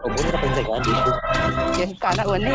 Umur na pencegahan dito. Yan ka na uni.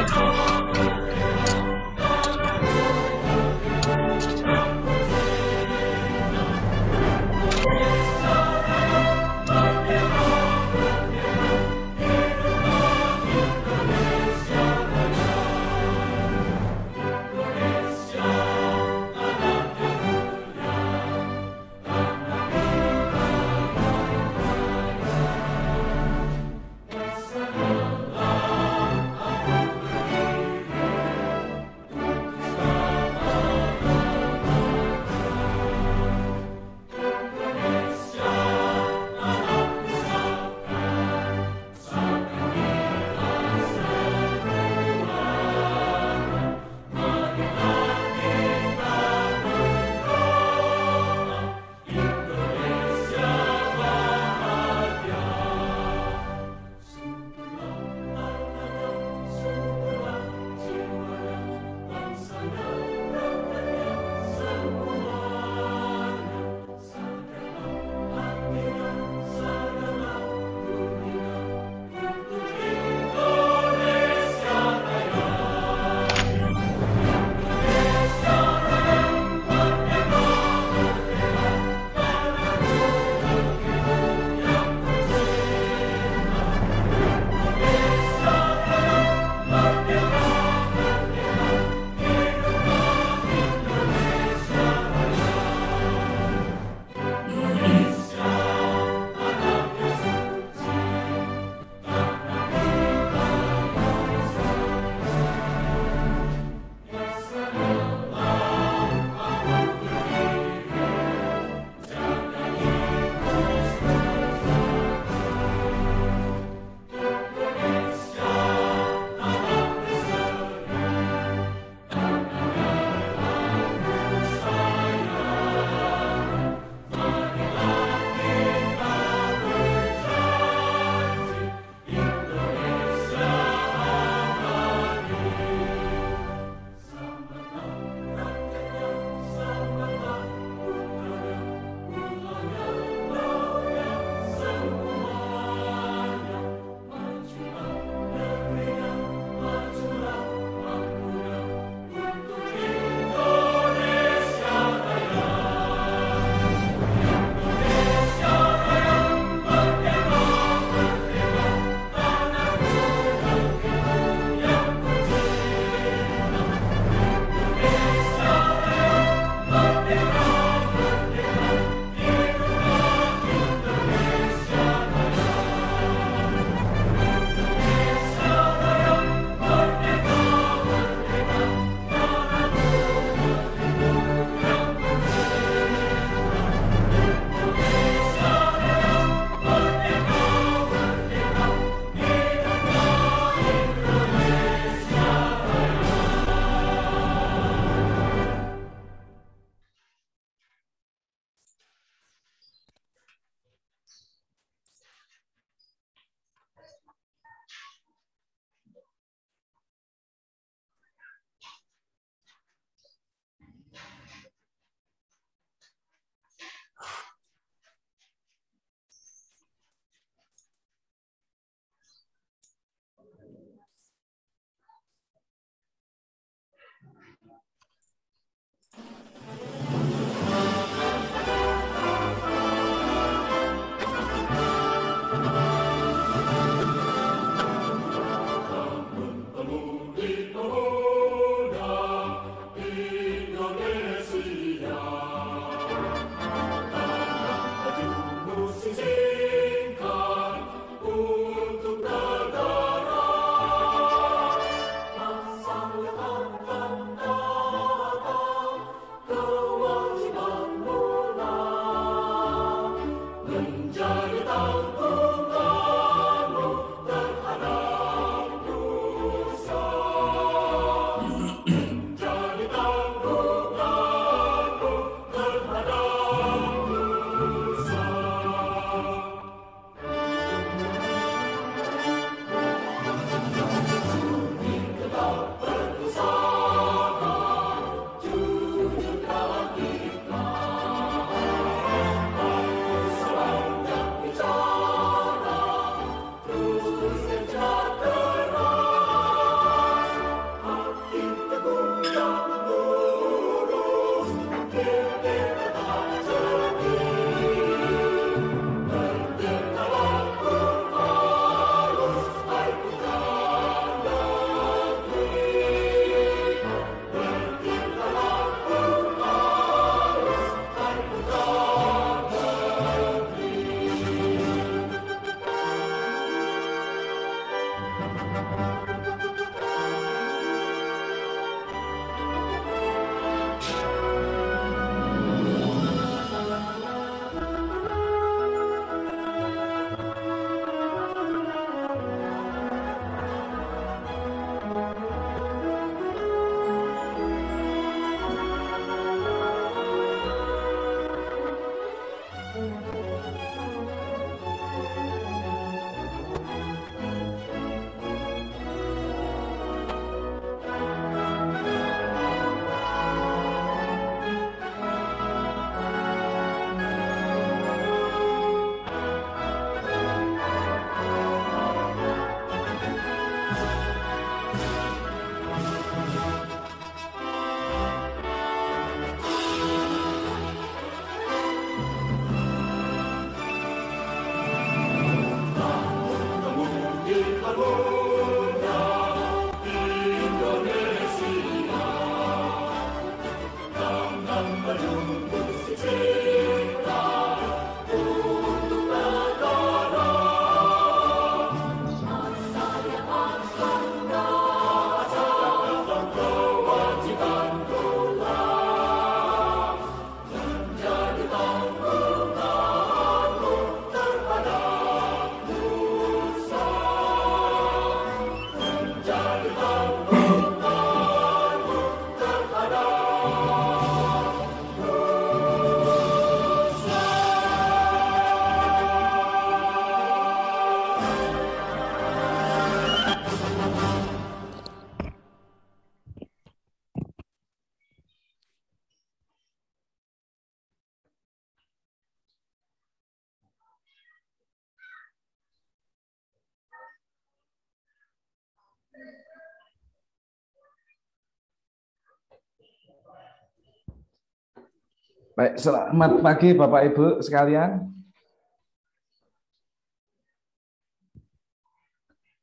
Baik, selamat pagi Bapak Ibu sekalian.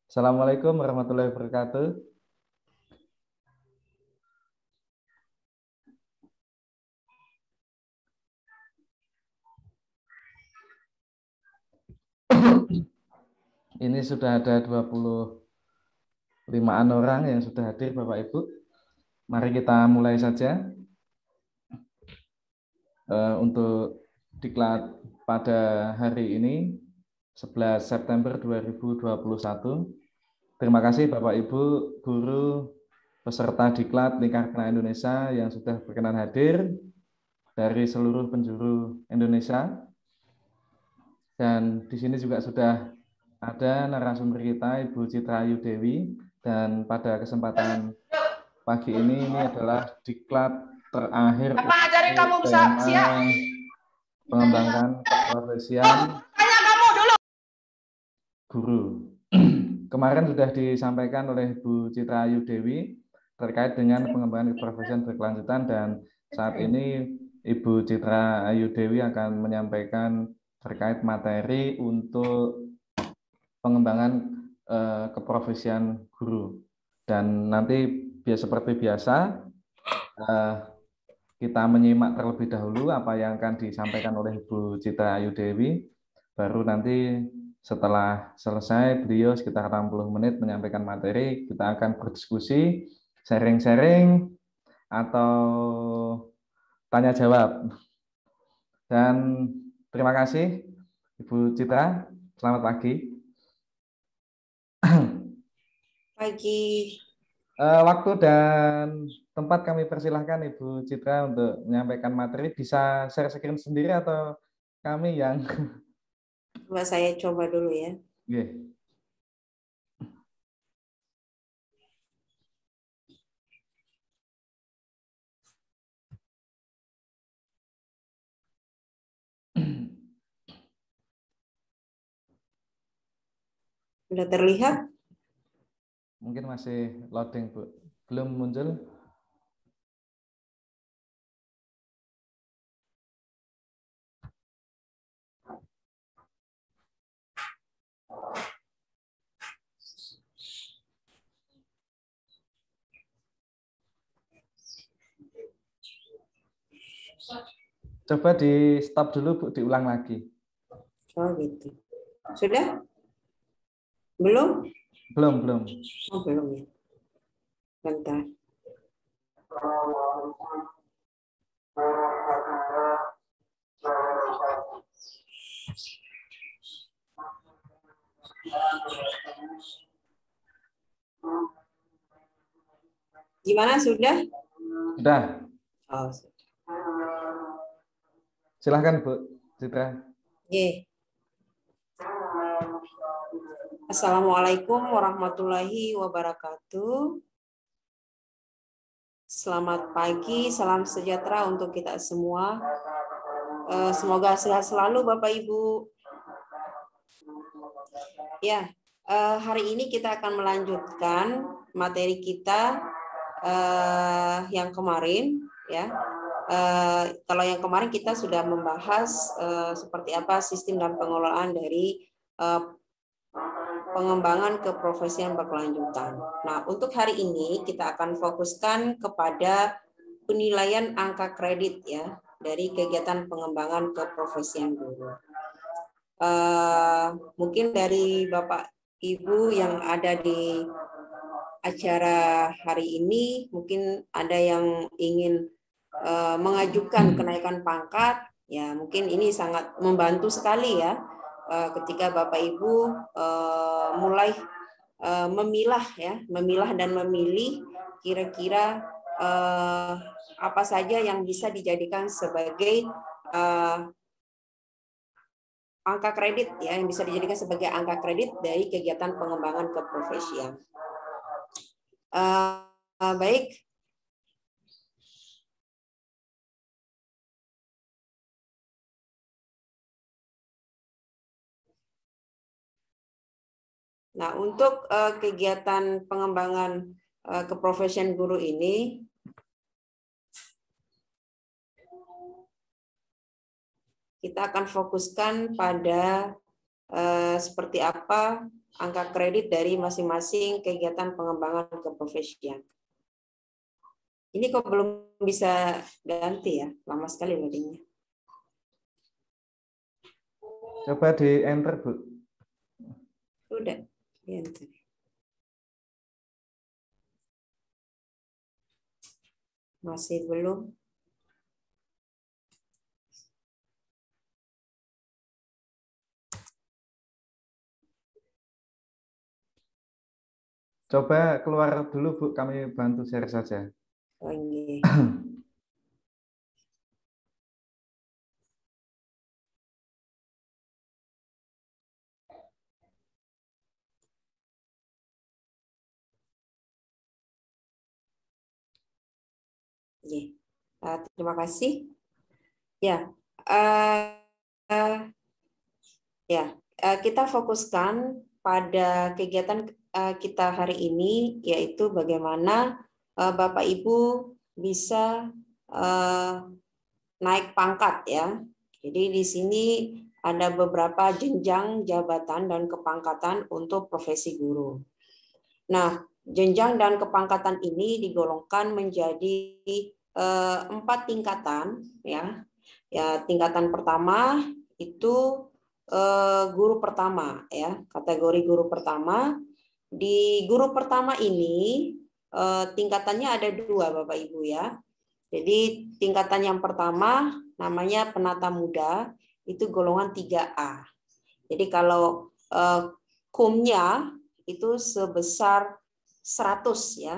Assalamualaikum warahmatullahi wabarakatuh. Ini sudah ada 25-an orang yang sudah hadir Bapak Ibu. Mari kita mulai saja. Untuk diklat pada hari ini 11 September 2021. Terima kasih Bapak Ibu guru peserta diklat Lingkar Kena Indonesia yang sudah berkenan hadir dari seluruh penjuru Indonesia. Dan di sini juga sudah ada narasumber kita Ibu Citra Ayu Dewi, dan pada kesempatan pagi ini adalah diklat terakhir tema pengembangan keprofesian guru. Kemarin sudah disampaikan oleh Bu Citra Ayu Dewi terkait dengan pengembangan keprofesian berkelanjutan, dan saat ini Ibu Citra Ayu Dewi akan menyampaikan terkait materi untuk pengembangan keprofesian guru. Dan nanti seperti biasa kita menyimak terlebih dahulu apa yang akan disampaikan oleh Bu Citra Ayu Dewi, baru nanti setelah selesai beliau sekitar 60 menit menyampaikan materi, kita akan berdiskusi, sharing-sharing, atau tanya jawab. Dan terima kasih Ibu Citra, selamat pagi. Pagi. Waktu dan tempat kami persilahkan Ibu Citra untuk menyampaikan materi. Bisa share screen sendiri atau kami yang... Coba saya coba dulu ya. Yeah. Sudah terlihat? Mungkin masih loading, Bu. Belum muncul. Coba di stop dulu, Bu, diulang lagi. Oh gitu. Sudah? Belum? Belum. Oh belum ya. Bentar. Gimana, sudah? Sudah. Oh, Silahkan Bu Citra. Ye. Assalamualaikum warahmatullahi wabarakatuh. Selamat pagi, salam sejahtera untuk kita semua. Semoga sehat selalu Bapak Ibu. Ya, hari ini kita akan melanjutkan materi kita yang kemarin, ya. Kalau yang kemarin kita sudah membahas seperti apa sistem dan pengelolaan dari pengembangan keprofesian berkelanjutan. Nah, untuk hari ini kita akan fokuskan kepada penilaian angka kredit ya dari kegiatan pengembangan keprofesian guru. Mungkin dari Bapak Ibu yang ada di acara hari ini, mungkin ada yang ingin mengajukan kenaikan pangkat, ya mungkin ini sangat membantu sekali ya. Ketika Bapak Ibu mulai memilah dan memilih kira-kira apa saja yang bisa dijadikan sebagai angka kredit ya, yang bisa dijadikan sebagai angka kredit dari kegiatan pengembangan keprofesian. Baik. Nah, untuk kegiatan pengembangan keprofesian guru ini, kita akan fokuskan pada seperti apa angka kredit dari masing-masing kegiatan pengembangan keprofesian. Ini kok belum bisa ganti ya, lama sekali loadingnya. Coba di enter, Bu. Udah. Enter. Masih belum. Coba keluar dulu, Bu. Kami bantu share saja. Oh, ini. Terima kasih. Ya, kita fokuskan pada kegiatan kita hari ini, yaitu bagaimana Bapak Ibu bisa naik pangkat ya. Jadi di sini ada beberapa jenjang jabatan dan kepangkatan untuk profesi guru. Nah, jenjang dan kepangkatan ini digolongkan menjadi 4 tingkatan ya. Ya, tingkatan pertama itu guru pertama ya, kategori guru pertama. Di guru pertama ini tingkatannya ada 2 Bapak Ibu ya. Jadi tingkatan yang pertama namanya penata muda, itu golongan 3A. Jadi kalau kumnya itu sebesar 100 ya.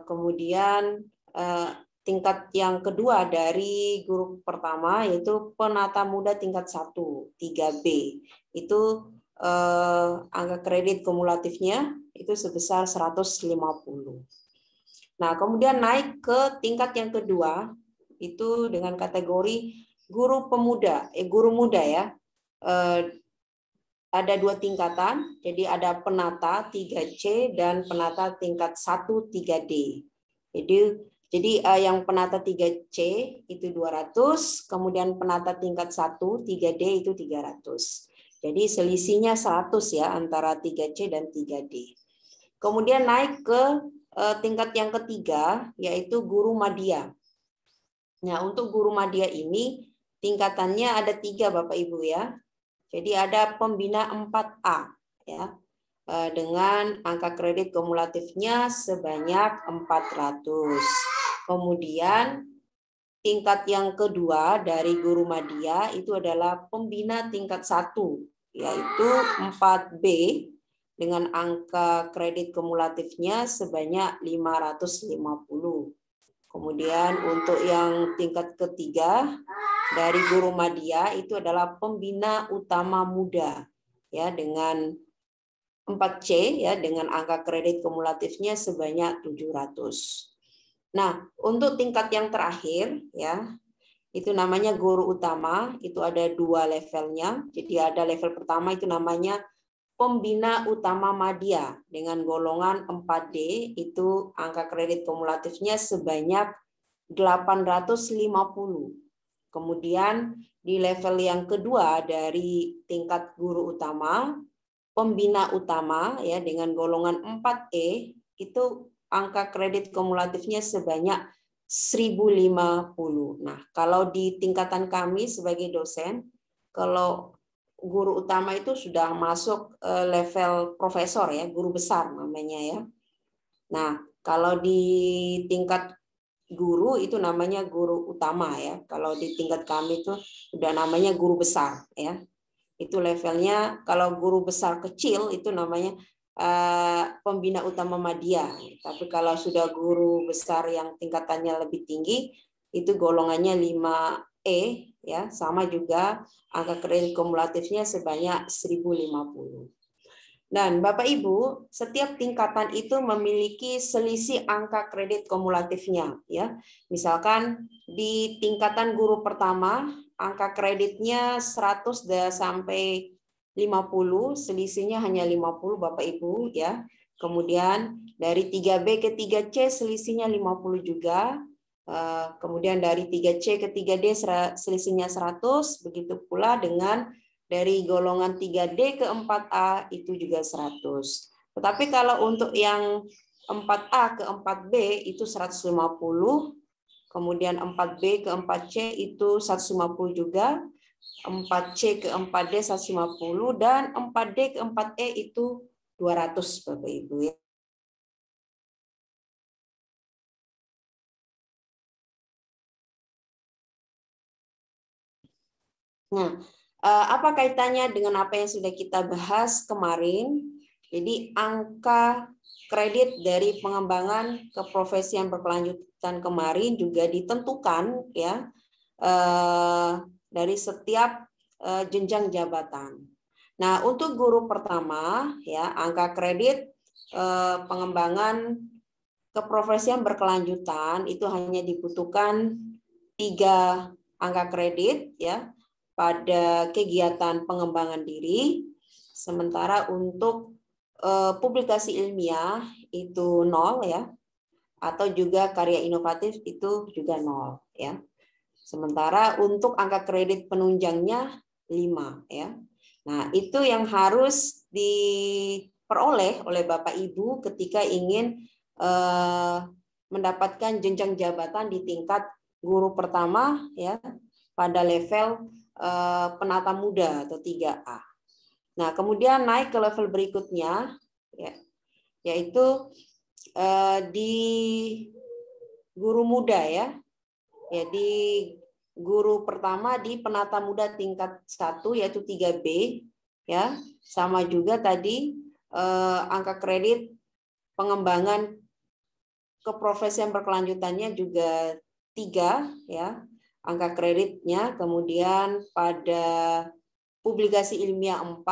Kemudian tingkat yang kedua dari guru pertama yaitu penata muda tingkat 1, 3B. Itu angka kredit kumulatifnya itu sebesar 150. Nah, kemudian naik ke tingkat yang kedua itu dengan kategori guru pemuda, guru muda ya. Ada 2 tingkatan, jadi ada penata 3C dan penata tingkat 1 3D. Jadi yang penata 3C itu 200, kemudian penata tingkat 1 3D itu 300. Jadi selisihnya 100 ya antara 3C dan 3D. Kemudian naik ke tingkat yang ketiga yaitu guru madya. Nah, untuk guru madya ini tingkatannya ada 3 Bapak Ibu ya. Jadi ada pembina 4A ya. Dengan angka kredit kumulatifnya sebanyak 400. Kemudian tingkat yang kedua dari guru madya itu adalah pembina tingkat 1 yaitu 4B dengan angka kredit kumulatifnya sebanyak 550. Kemudian untuk yang tingkat ketiga dari guru madya itu adalah pembina utama muda ya dengan 4C ya dengan angka kredit kumulatifnya sebanyak 700. Nah, untuk tingkat yang terakhir ya itu namanya guru utama, itu ada 2 levelnya. Jadi ada level pertama itu namanya pembina utama madya dengan golongan 4D, itu angka kredit kumulatifnya sebanyak 850. Kemudian di level yang kedua dari tingkat guru utama, pembina utama ya dengan golongan 4E, itu angka kredit kumulatifnya sebanyak 1050. Nah, kalau di tingkatan kami sebagai dosen, kalau guru utama itu sudah masuk level profesor ya, guru besar namanya ya. Nah, kalau di tingkat guru itu namanya guru utama ya. Kalau di tingkat kami itu sudah namanya guru besar ya. Itu levelnya. Kalau guru besar kecil itu namanya pembina utama madya. Tapi kalau sudah guru besar yang tingkatannya lebih tinggi itu golongannya 5E ya, sama juga angka kredit kumulatifnya sebanyak 1050. Dan Bapak Ibu, setiap tingkatan itu memiliki selisih angka kredit kumulatifnya ya. Misalkan di tingkatan guru pertama angka kreditnya 100 sampai 50, selisihnya hanya 50 Bapak Ibu ya. Kemudian dari 3B ke 3C selisihnya 50 juga. Kemudian dari 3C ke 3D selisihnya 100, begitu pula dengan dari golongan 3D ke 4A itu juga 100. Tetapi kalau untuk yang 4A ke 4B itu 150, kemudian 4B ke 4C itu 150 juga, 4C ke 4D 150, dan 4D ke 4E itu 200 Bapak Ibu ya. Nah, apa kaitannya dengan apa yang sudah kita bahas kemarin? Jadi angka kredit dari pengembangan keprofesian berkelanjutan kemarin juga ditentukan ya dari setiap jenjang jabatan. Nah, untuk guru pertama ya angka kredit pengembangan keprofesian berkelanjutan itu hanya dibutuhkan 3 angka kredit ya pada kegiatan pengembangan diri, sementara untuk publikasi ilmiah itu 0 ya, atau juga karya inovatif itu juga 0 ya. Sementara untuk angka kredit penunjangnya 5 ya. Nah, itu yang harus diperoleh oleh Bapak Ibu ketika ingin mendapatkan jenjang jabatan di tingkat guru pertama ya pada level penata muda atau 3A. Nah, kemudian naik ke level berikutnya ya, yaitu di guru muda ya. Ya, di guru pertama di penata muda tingkat 1 yaitu 3B ya. Sama juga tadi angka kredit pengembangan keprofesian berkelanjutannya juga 3 ya. Angka kreditnya, kemudian pada publikasi ilmiah 4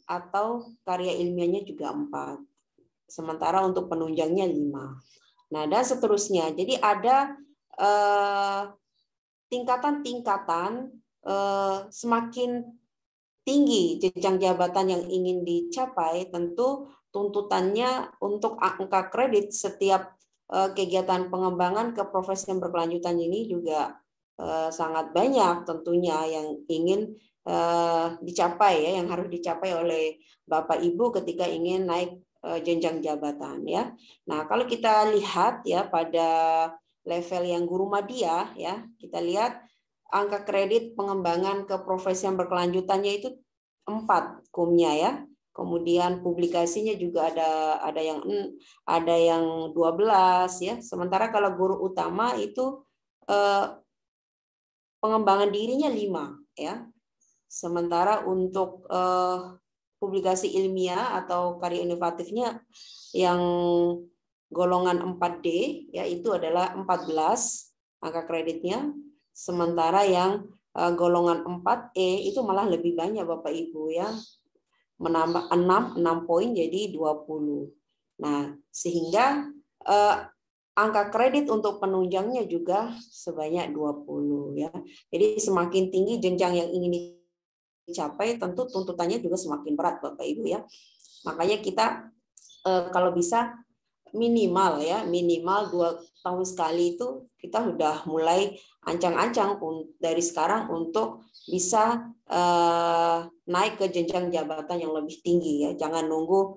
atau karya ilmiahnya juga 4. Sementara untuk penunjangnya 5. Nah, dan seterusnya. Jadi ada tingkatan-tingkatan semakin tinggi jenjang jabatan yang ingin dicapai, tentu tuntutannya untuk angka kredit setiap kegiatan pengembangan keprofesian berkelanjutan ini juga sangat banyak tentunya yang ingin dicapai ya, yang harus dicapai oleh Bapak Ibu ketika ingin naik jenjang jabatan ya. Nah, kalau kita lihat ya pada level yang guru madya ya, kita lihat angka kredit pengembangan keprofesian berkelanjutannya itu 4 kumnya ya. Kemudian publikasinya juga ada yang 12 ya. Sementara kalau guru utama itu pengembangan dirinya 5 ya. Sementara untuk publikasi ilmiah atau karya inovatifnya yang golongan 4D ya itu adalah 14 angka kreditnya. Sementara yang golongan 4E itu malah lebih banyak Bapak Ibu ya. Menambah 6 poin jadi 20. Nah, sehingga angka kredit untuk penunjangnya juga sebanyak 20 ya. Jadi semakin tinggi jenjang yang ingin dicapai, tentu tuntutannya juga semakin berat Bapak Ibu ya. Makanya kita kalau bisa minimal 2 tahun sekali itu kita sudah mulai ancang-ancang dari sekarang untuk bisa naik ke jenjang jabatan yang lebih tinggi ya. Jangan nunggu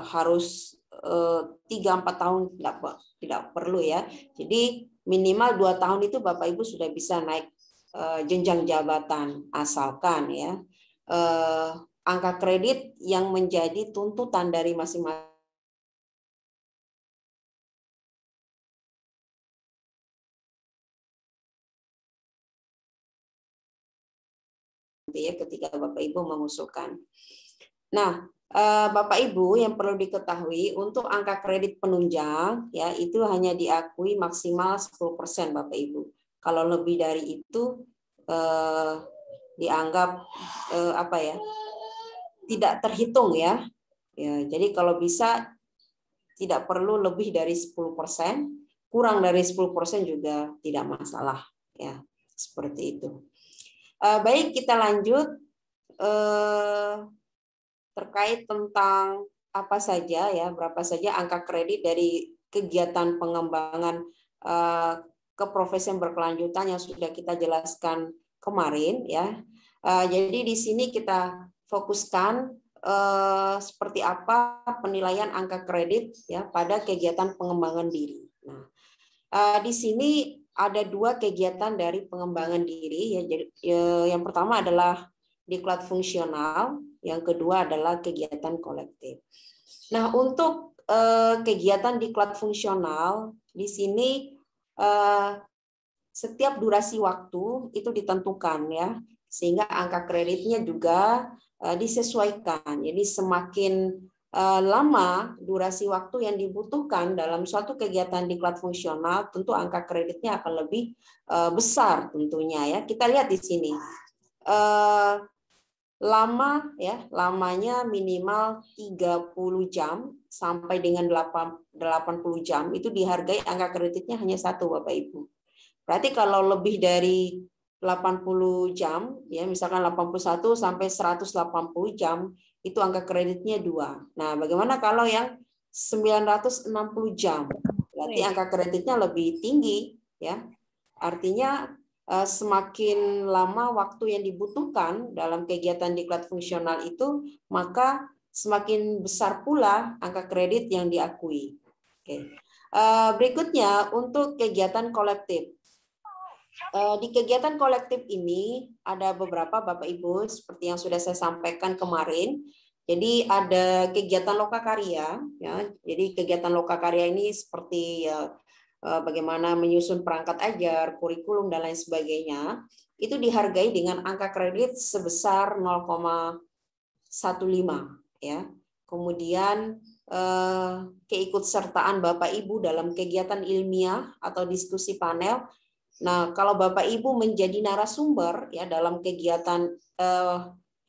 harus 3-4 tahun, tidak perlu ya. Jadi minimal 2 tahun itu Bapak Ibu sudah bisa naik jenjang jabatan, asalkan ya angka kredit yang menjadi tuntutan dari masing-masing ya ketika Bapak Ibu mengusulkan. Nah, Bapak Ibu yang perlu diketahui untuk angka kredit penunjang ya itu hanya diakui maksimal 10% Bapak Ibu. Kalau lebih dari itu dianggap tidak terhitung ya. Ya, jadi kalau bisa tidak perlu lebih dari 10%, kurang dari 10% juga tidak masalah ya. Seperti itu. Baik, kita lanjut terkait tentang apa saja ya, berapa saja angka kredit dari kegiatan pengembangan keprofesian berkelanjutan yang sudah kita jelaskan kemarin ya. Jadi di sini kita fokuskan seperti apa penilaian angka kredit ya pada kegiatan pengembangan diri. Nah, di sini ada 2 kegiatan dari pengembangan diri ya. Jadi, yang pertama adalah diklat fungsional, yang kedua adalah kegiatan kolektif. Nah, untuk kegiatan diklat fungsional di sini setiap durasi waktu itu ditentukan ya, sehingga angka kreditnya juga disesuaikan. Jadi semakin lama durasi waktu yang dibutuhkan dalam suatu kegiatan diklat fungsional, tentu angka kreditnya akan lebih besar tentunya ya. Kita lihat di sini. Lamanya minimal 30 jam sampai dengan 80 jam itu dihargai angka kreditnya hanya 1 Bapak Ibu. Berarti kalau lebih dari 80 jam ya misalkan 81 sampai 180 jam itu angka kreditnya 2. Nah, bagaimana kalau yang 960 jam? Berarti angka kreditnya lebih tinggi ya. Artinya semakin lama waktu yang dibutuhkan dalam kegiatan diklat fungsional itu, maka semakin besar pula angka kredit yang diakui. Oke. Berikutnya untuk kegiatan kolektif. Di kegiatan kolektif ini ada beberapa Bapak Ibu seperti yang sudah saya sampaikan kemarin. Jadi ada kegiatan lokakarya ya. Jadi kegiatan lokakarya ini seperti bagaimana menyusun perangkat ajar, kurikulum dan lain sebagainya. Itu dihargai dengan angka kredit sebesar 0,15 ya. Kemudian keikutsertaan Bapak Ibu dalam kegiatan ilmiah atau diskusi panel. Nah, kalau Bapak Ibu menjadi narasumber ya dalam kegiatan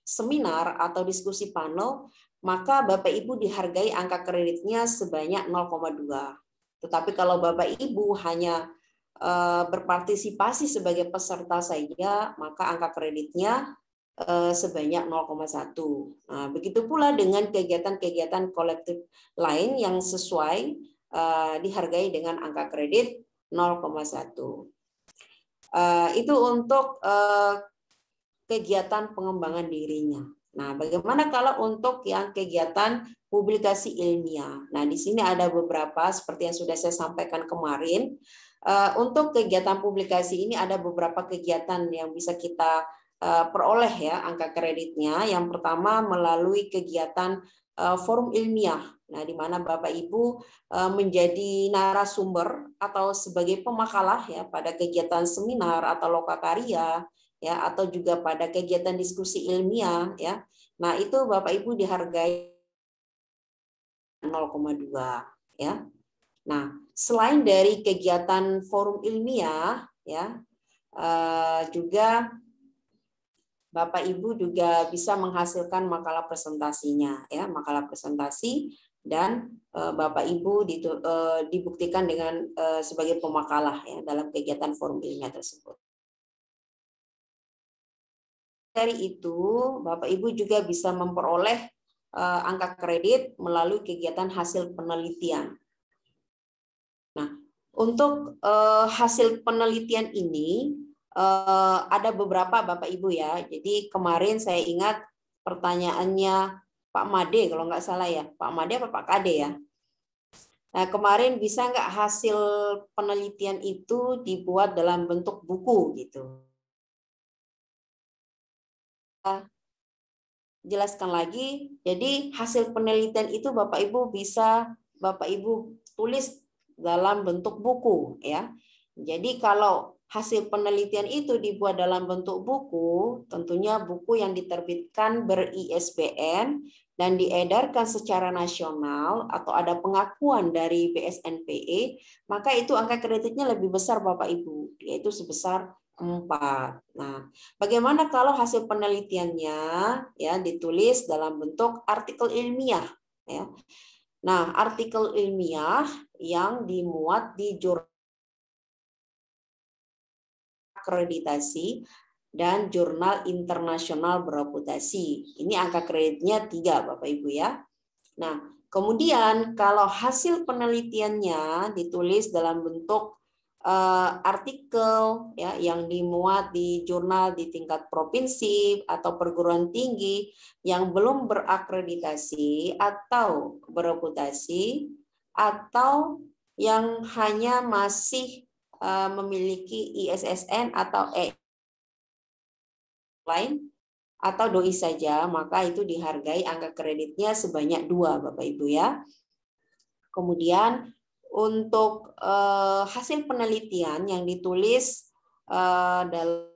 seminar atau diskusi panel, maka Bapak Ibu dihargai angka kreditnya sebanyak 0,2. Tetapi kalau Bapak Ibu hanya berpartisipasi sebagai peserta saja, maka angka kreditnya sebanyak 0,1. Nah, begitu pula dengan kegiatan-kegiatan kolektif lain yang sesuai dihargai dengan angka kredit 0,1. Itu untuk kegiatan pengembangan dirinya. Nah, bagaimana kalau untuk yang kegiatan publikasi ilmiah? Nah, di sini ada beberapa seperti yang sudah saya sampaikan kemarin. Untuk kegiatan publikasi ini ada beberapa kegiatan yang bisa kita peroleh ya angka kreditnya. Yang pertama melalui kegiatan forum ilmiah. Nah, di mana Bapak Ibu menjadi narasumber atau sebagai pemakalah ya pada kegiatan seminar atau lokakarya ya atau juga pada kegiatan diskusi ilmiah ya. Nah, itu Bapak Ibu dihargai 0,2 ya. Nah, selain dari kegiatan forum ilmiah ya, juga Bapak Ibu juga bisa menghasilkan makalah presentasinya, ya, makalah presentasi, dan Bapak Ibu dibuktikan dengan sebagai pemakalah ya dalam kegiatan forum ilmiah tersebut. Dari itu, Bapak Ibu juga bisa memperoleh angka kredit melalui kegiatan hasil penelitian. Nah, untuk hasil penelitian ini ada beberapa Bapak Ibu ya. Jadi kemarin saya ingat pertanyaannya Pak Made kalau nggak salah ya. Pak Made apa Pak Kade ya? Nah, kemarin bisa nggak hasil penelitian itu dibuat dalam bentuk buku gitu? Jelaskan lagi. Jadi hasil penelitian itu Bapak Ibu bisa Bapak Ibu tulis dalam bentuk buku ya. Jadi kalau hasil penelitian itu dibuat dalam bentuk buku, tentunya buku yang diterbitkan ber-ISBN dan diedarkan secara nasional atau ada pengakuan dari BSNPE, maka itu angka kreditnya lebih besar Bapak Ibu, yaitu sebesar 4. Nah, bagaimana kalau hasil penelitiannya ya ditulis dalam bentuk artikel ilmiah ya. Nah, artikel ilmiah yang dimuat di jurnal akreditasi dan jurnal internasional bereputasi. Ini angka kreditnya 3 Bapak Ibu ya. Nah, kemudian kalau hasil penelitiannya ditulis dalam bentuk artikel ya yang dimuat di jurnal di tingkat provinsi atau perguruan tinggi yang belum berakreditasi atau bereputasi atau yang hanya masih memiliki ISSN atau lain atau doi saja, maka itu dihargai angka kreditnya sebanyak 2 Bapak Ibu ya. Kemudian untuk hasil penelitian yang ditulis dalam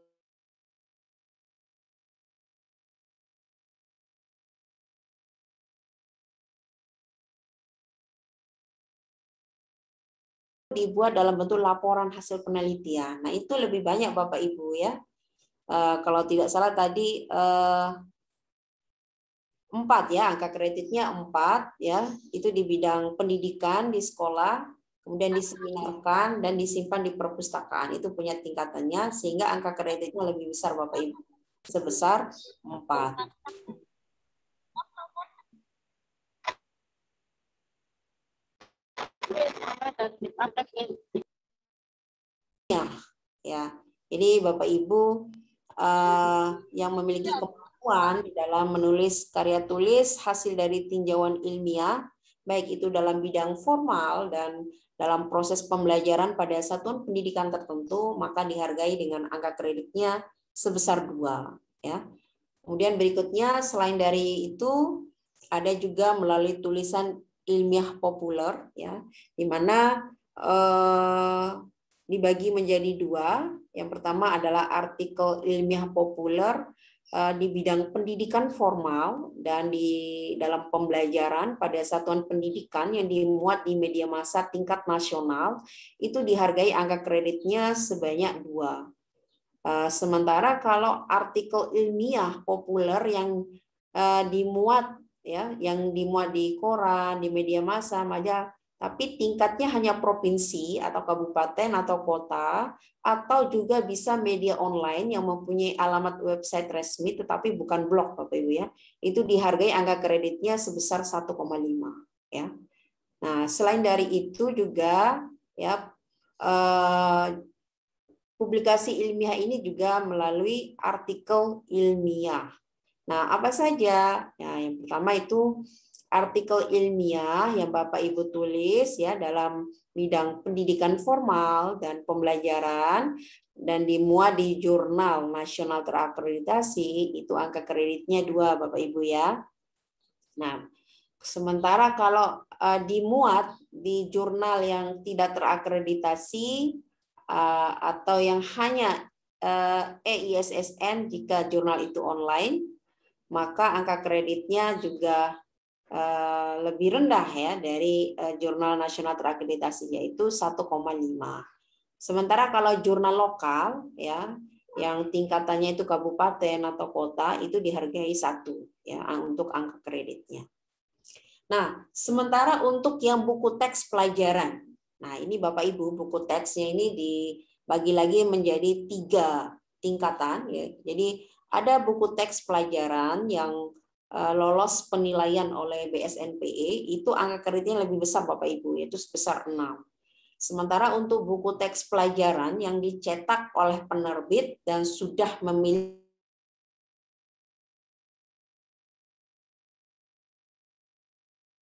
dibuat dalam bentuk laporan hasil penelitian. Nah, itu lebih banyak Bapak Ibu ya. Kalau tidak salah tadi 4 ya, angka kreditnya 4 ya. Itu di bidang pendidikan di sekolah, kemudian diseminarkan dan disimpan di perpustakaan. Itu punya tingkatannya sehingga angka kreditnya lebih besar Bapak Ibu. Sebesar 4. Ya, jadi Bapak Ibu yang memiliki kemampuan di dalam menulis karya tulis hasil dari tinjauan ilmiah, baik itu dalam bidang formal dan dalam proses pembelajaran pada satuan pendidikan tertentu, maka dihargai dengan angka kreditnya sebesar 2. Ya. Kemudian berikutnya selain dari itu ada juga melalui tulisan ilmiah populer, ya, di mana dibagi menjadi 2. Yang pertama adalah artikel ilmiah populer di bidang pendidikan formal dan di dalam pembelajaran pada satuan pendidikan yang dimuat di media massa tingkat nasional, itu dihargai angka kreditnya sebanyak 2. Sementara kalau artikel ilmiah populer yang dimuat ya, yang dimuat di koran, di media massa, majalah, tapi tingkatnya hanya provinsi atau kabupaten atau kota, atau juga bisa media online yang mempunyai alamat website resmi tetapi bukan blog Bapak Ibu ya. Itu dihargai angka kreditnya sebesar 1,5 ya. Nah, selain dari itu juga ya publikasi ilmiah ini juga melalui artikel ilmiah. Nah, apa saja? Nah, yang pertama itu artikel ilmiah yang Bapak Ibu tulis ya dalam bidang pendidikan formal dan pembelajaran dan dimuat di jurnal nasional terakreditasi, itu angka kreditnya 2 Bapak Ibu ya. Nah, sementara kalau dimuat di jurnal yang tidak terakreditasi atau yang hanya EISSN jika jurnal itu online, maka angka kreditnya juga lebih rendah ya dari jurnal nasional terakreditasi, yaitu 1,5. Sementara kalau jurnal lokal ya yang tingkatannya itu kabupaten atau kota itu dihargai 1 ya untuk angka kreditnya. Nah, sementara untuk yang buku teks pelajaran. Nah, ini Bapak Ibu buku teksnya ini dibagi lagi menjadi 3 tingkatan ya. Jadi ada buku teks pelajaran yang lolos penilaian oleh BSNPE itu angka kreditnya lebih besar Bapak Ibu yaitu sebesar 6. Sementara untuk buku teks pelajaran yang dicetak oleh penerbit dan sudah memiliki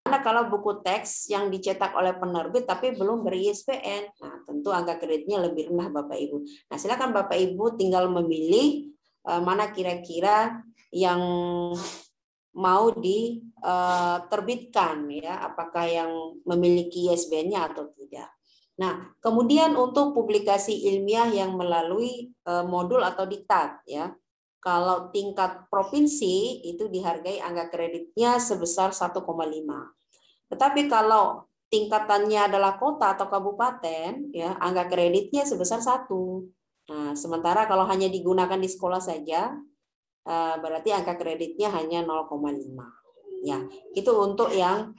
kalau buku teks yang dicetak oleh penerbit tapi belum ber-ISBN, nah tentu angka kreditnya lebih rendah Bapak Ibu. Nah silakan Bapak Ibu tinggal memilih mana kira-kira yang mau diterbitkan ya, apakah yang memiliki ISBN-nya atau tidak. Nah, kemudian untuk publikasi ilmiah yang melalui modul atau diktat ya. Kalau tingkat provinsi itu dihargai angka kreditnya sebesar 1,5. Tetapi kalau tingkatannya adalah kota atau kabupaten ya, angka kreditnya sebesar 1. Nah, sementara kalau hanya digunakan di sekolah saja berarti angka kreditnya hanya 0,5. Ya, itu untuk yang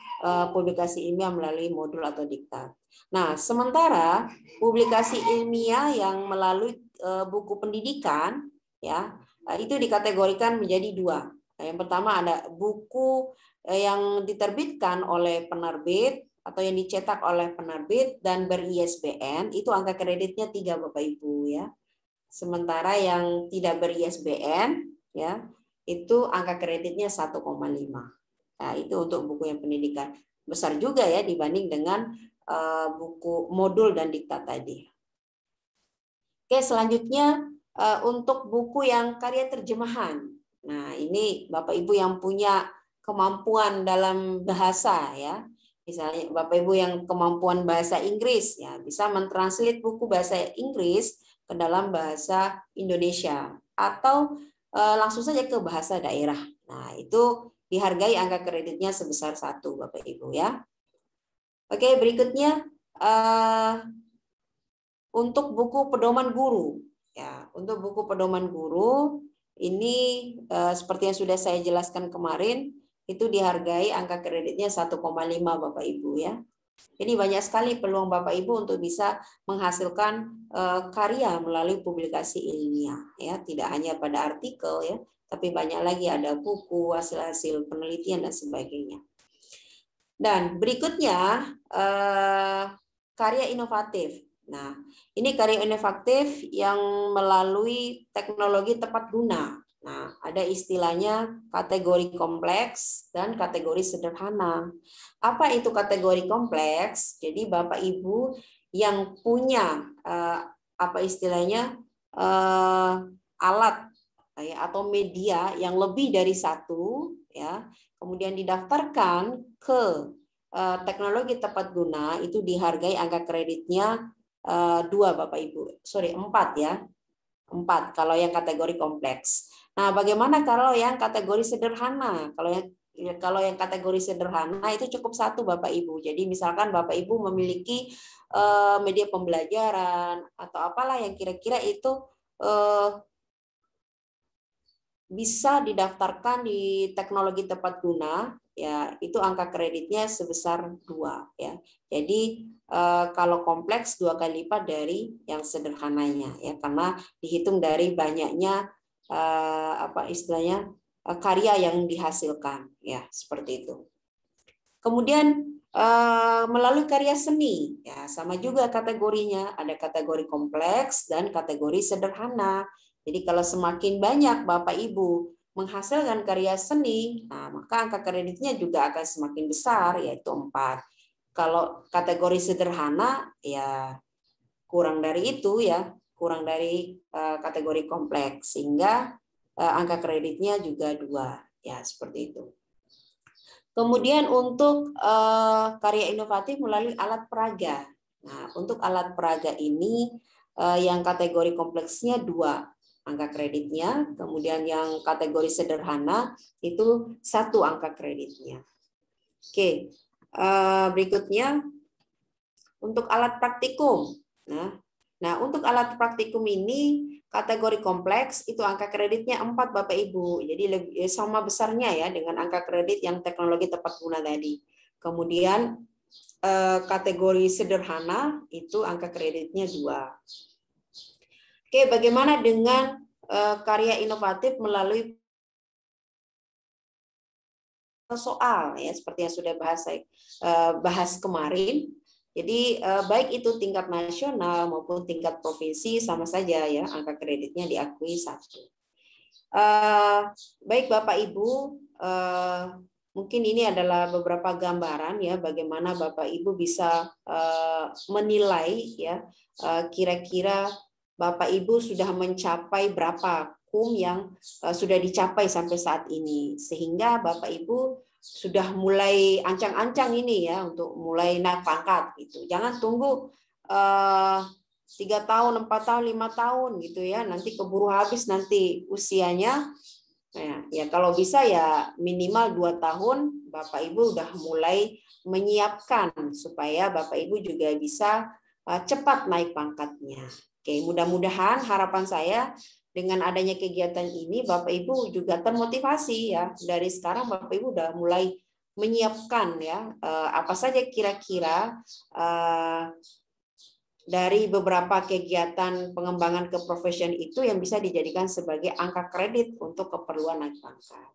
publikasi ilmiah melalui modul atau diktat. Nah, sementara publikasi ilmiah yang melalui buku pendidikan ya, itu dikategorikan menjadi 2. Yang pertama ada buku yang diterbitkan oleh penerbit atau yang dicetak oleh penerbit dan ber-ISBN, itu angka kreditnya 3 Bapak Ibu ya. Sementara yang tidak ber-ISBN ya itu angka kreditnya 1,5. Nah, itu untuk buku yang pendidikan. Besar juga ya dibanding dengan buku modul dan diktat tadi. Oke, selanjutnya untuk buku yang karya terjemahan. Nah, ini Bapak Ibu yang punya kemampuan dalam bahasa ya. Misalnya Bapak Ibu yang kemampuan bahasa Inggris ya, bisa mentranslate buku bahasa Inggris ke dalam bahasa Indonesia atau langsung saja ke bahasa daerah. Nah, itu dihargai angka kreditnya sebesar 1 Bapak Ibu ya. Oke, berikutnya untuk buku pedoman guru. Ya, untuk buku pedoman guru ini seperti yang sudah saya jelaskan kemarin itu dihargai angka kreditnya 1,5 Bapak Ibu ya. Jadi banyak sekali peluang Bapak Ibu untuk bisa menghasilkan karya melalui publikasi ilmiah ya, tidak hanya pada artikel ya, tapi banyak lagi ada buku, hasil-hasil penelitian dan sebagainya. Dan berikutnya karya inovatif. Nah, ini karya inovatif yang melalui teknologi tepat guna. Nah, ada istilahnya kategori kompleks dan kategori sederhana. Apa itu kategori kompleks? Jadi Bapak Ibu yang punya apa istilahnya alat ya, atau media yang lebih dari 1 ya, kemudian didaftarkan ke teknologi tepat guna itu dihargai angka kreditnya 2 Bapak Ibu. 4 ya. 4 kalau yang kategori kompleks. Nah, bagaimana kalau yang kategori sederhana? Kalau yang kategori sederhana itu cukup 1 Bapak Ibu. Jadi misalkan Bapak Ibu memiliki media pembelajaran atau apalah yang kira-kira itu bisa didaftarkan di teknologi tepat guna, ya itu angka kreditnya sebesar 2 ya. Jadi kalau kompleks 2 kali lipat dari yang sederhananya ya, karena dihitung dari banyaknya apa istilahnya karya yang dihasilkan ya, seperti itu. Kemudian melalui karya seni ya sama juga kategorinya, ada kategori kompleks dan kategori sederhana. Jadi kalau semakin banyak Bapak Ibu menghasilkan karya seni, nah maka angka kreditnya juga akan semakin besar, yaitu 4. Kalau kategori sederhana ya kurang dari itu ya, kurang dari kategori kompleks, sehingga angka kreditnya juga 2 ya, seperti itu. Kemudian untuk karya inovatif melalui alat peraga. Nah, untuk alat peraga ini yang kategori kompleksnya 2 angka kreditnya, kemudian yang kategori sederhana itu 1 angka kreditnya. Oke, berikutnya untuk alat praktikum. Nah, Nah, untuk alat praktikum ini kategori kompleks itu angka kreditnya 4 Bapak Ibu. Jadi sama besarnya ya dengan angka kredit yang teknologi tepat guna tadi. Kemudian kategori sederhana itu angka kreditnya 2. Oke, bagaimana dengan karya inovatif melalui soal ya seperti yang sudah bahas kemarin. Jadi baik itu tingkat nasional maupun tingkat provinsi sama saja ya angka kreditnya diakui 1. Baik Bapak Ibu, mungkin ini adalah beberapa gambaran ya bagaimana Bapak Ibu bisa menilai ya kira-kira Bapak Ibu sudah mencapai berapa KUM yang sudah dicapai sampai saat ini, sehingga Bapak Ibu sudah mulai ancang-ancang ini ya untuk mulai naik pangkat gitu. Jangan tunggu 3 tahun, 4 tahun, 5 tahun gitu ya. Nanti keburu habis nanti usianya. Nah, ya kalau bisa ya minimal 2 tahun Bapak Ibu udah mulai menyiapkan supaya Bapak Ibu juga bisa cepat naik pangkatnya. Oke, mudah-mudahan harapan saya dengan adanya kegiatan ini Bapak Ibu juga termotivasi ya. Dari sekarang Bapak Ibu udah mulai menyiapkan ya apa saja kira-kira dari beberapa kegiatan pengembangan keprofesian itu yang bisa dijadikan sebagai angka kredit untuk keperluan naik pangkat.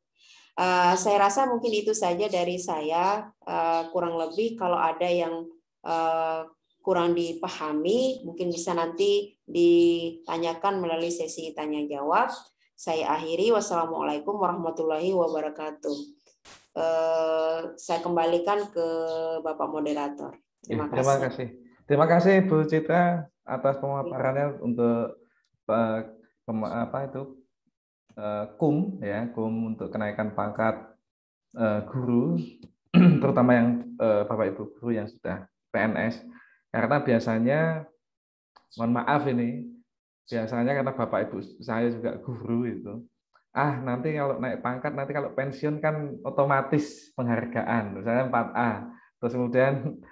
Saya rasa mungkin itu saja dari saya. Kurang lebih kalau ada yang kurang dipahami, mungkin bisa nanti ditanyakan melalui sesi tanya jawab. Saya akhiri. Wassalamualaikum warahmatullahi wabarakatuh. Saya kembalikan ke Bapak Moderator. Terima kasih. Terima kasih Bu Citra atas pemaparannya untuk KUM ya, KUM untuk kenaikan pangkat guru, terutama yang Bapak Ibu guru yang sudah PNS. Karena biasanya, mohon maaf ini, biasanya karena Bapak Ibu saya juga guru itu, nanti kalau naik pangkat, nanti kalau pensiun kan otomatis penghargaan, misalnya 4A, terus kemudian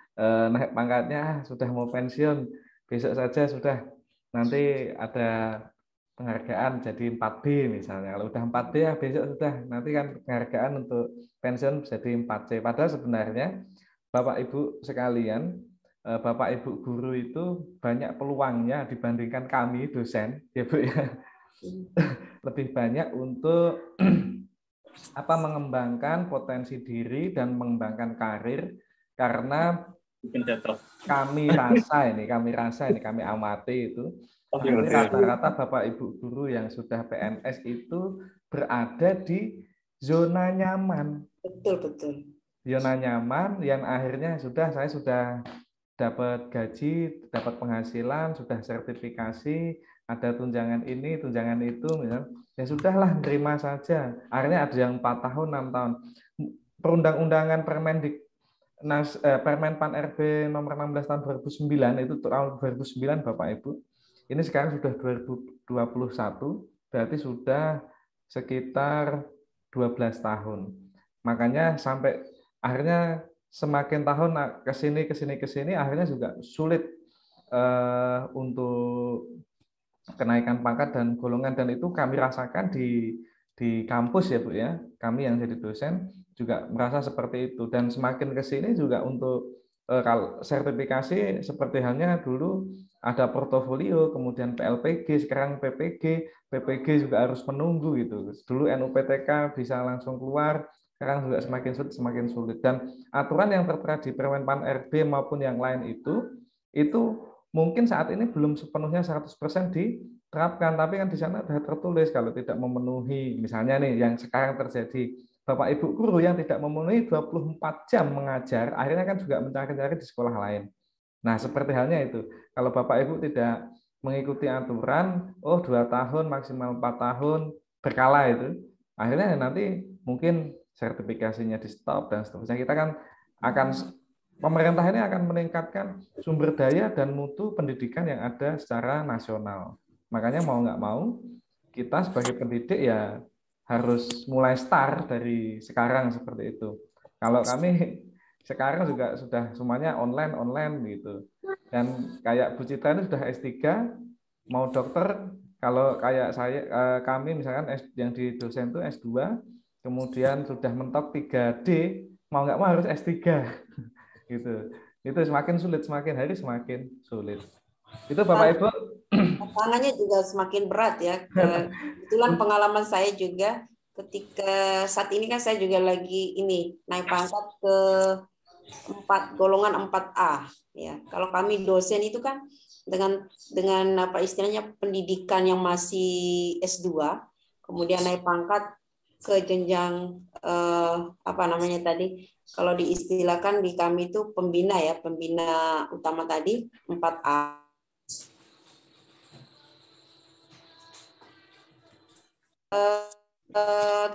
naik pangkatnya sudah mau pensiun, besok saja sudah nanti ada penghargaan jadi 4B misalnya. Kalau udah 4B ya besok sudah nanti kan penghargaan untuk pensiun jadi 4C. Padahal sebenarnya Bapak Ibu sekalian, Bapak Ibu guru itu banyak peluangnya dibandingkan kami dosen, ya Bu ya. Lebih banyak untuk mengembangkan potensi diri dan mengembangkan karir, karena kami amati itu rata-rata Bapak Ibu guru yang sudah PNS itu berada di zona nyaman. Betul. Zona nyaman yang akhirnya saya sudah dapat gaji, dapat penghasilan, sudah sertifikasi, ada tunjangan ini, tunjangan itu, misalnya. Ya sudahlah, terima saja. Akhirnya ada yang 4 tahun, 6 tahun. Perundang-undangan Permen-Pan RB nomor 16 tahun 2009 itu tahun 2009 Bapak Ibu. Ini sekarang sudah 2021, berarti sudah sekitar 12 tahun. Makanya sampai akhirnya semakin tahun kesini akhirnya juga sulit untuk kenaikan pangkat dan golongan, dan itu kami rasakan di kampus ya Bu ya. Kami yang jadi dosen juga merasa seperti itu, dan semakin kesini juga untuk sertifikasi seperti halnya dulu ada portofolio, kemudian PLPG, sekarang PPG juga harus menunggu gitu. Dulu NUPTK bisa langsung keluar, sekarang juga semakin sulit. Dan aturan yang tertera di Permen-Pan RB maupun yang lain itu mungkin saat ini belum sepenuhnya 100% diterapkan, tapi kan di sana sudah tertulis kalau tidak memenuhi, misalnya nih yang sekarang terjadi, Bapak Ibu guru yang tidak memenuhi 24 jam mengajar, akhirnya kan juga mencari-cari di sekolah lain. Nah, seperti halnya itu. Kalau Bapak Ibu tidak mengikuti aturan, 2 tahun, maksimal 4 tahun, berkala itu, akhirnya nanti mungkin sertifikasinya di stop dan seterusnya. Kita kan pemerintah ini akan meningkatkan sumber daya dan mutu pendidikan yang ada secara nasional. Makanya mau nggak mau, kita sebagai pendidik ya harus mulai start dari sekarang seperti itu. Kalau kami sekarang juga sudah semuanya online gitu. Dan kayak Bu Citra ini sudah S3, mau dokter, kalau kayak saya kami misalkan yang di dosen itu S2, kemudian sudah mentok 3D, mau nggak mau harus S3 gitu. Itu semakin sulit, semakin hari semakin sulit. Itu Bapak Ibu. Tantangannya juga semakin berat ya. Kebetulan pengalaman saya juga ketika saat ini kan saya juga lagi ini naik pangkat ke golongan 4A ya. Kalau kami dosen itu kan dengan apa istilahnya pendidikan yang masih S2, kemudian naik pangkat ke jenjang apa namanya tadi, kalau diistilahkan di kami itu pembina ya, pembina utama tadi 4A.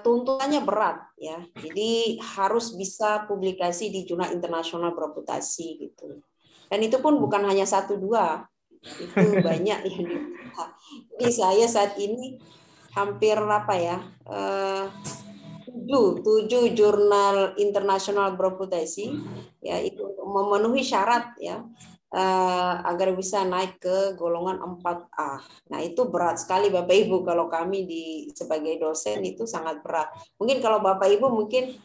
Tuntutannya berat ya, jadi harus bisa publikasi di jurnal internasional bereputasi gitu. Dan itu pun bukan hanya 1-2, itu banyak yang diminta. Jadi saya saat ini hampir apa ya, 7 jurnal internasional bereputasi ya, itu untuk memenuhi syarat ya, agar bisa naik ke golongan 4A. Nah, itu berat sekali Bapak Ibu, kalau kami sebagai dosen itu sangat berat. Mungkin kalau Bapak Ibu mungkin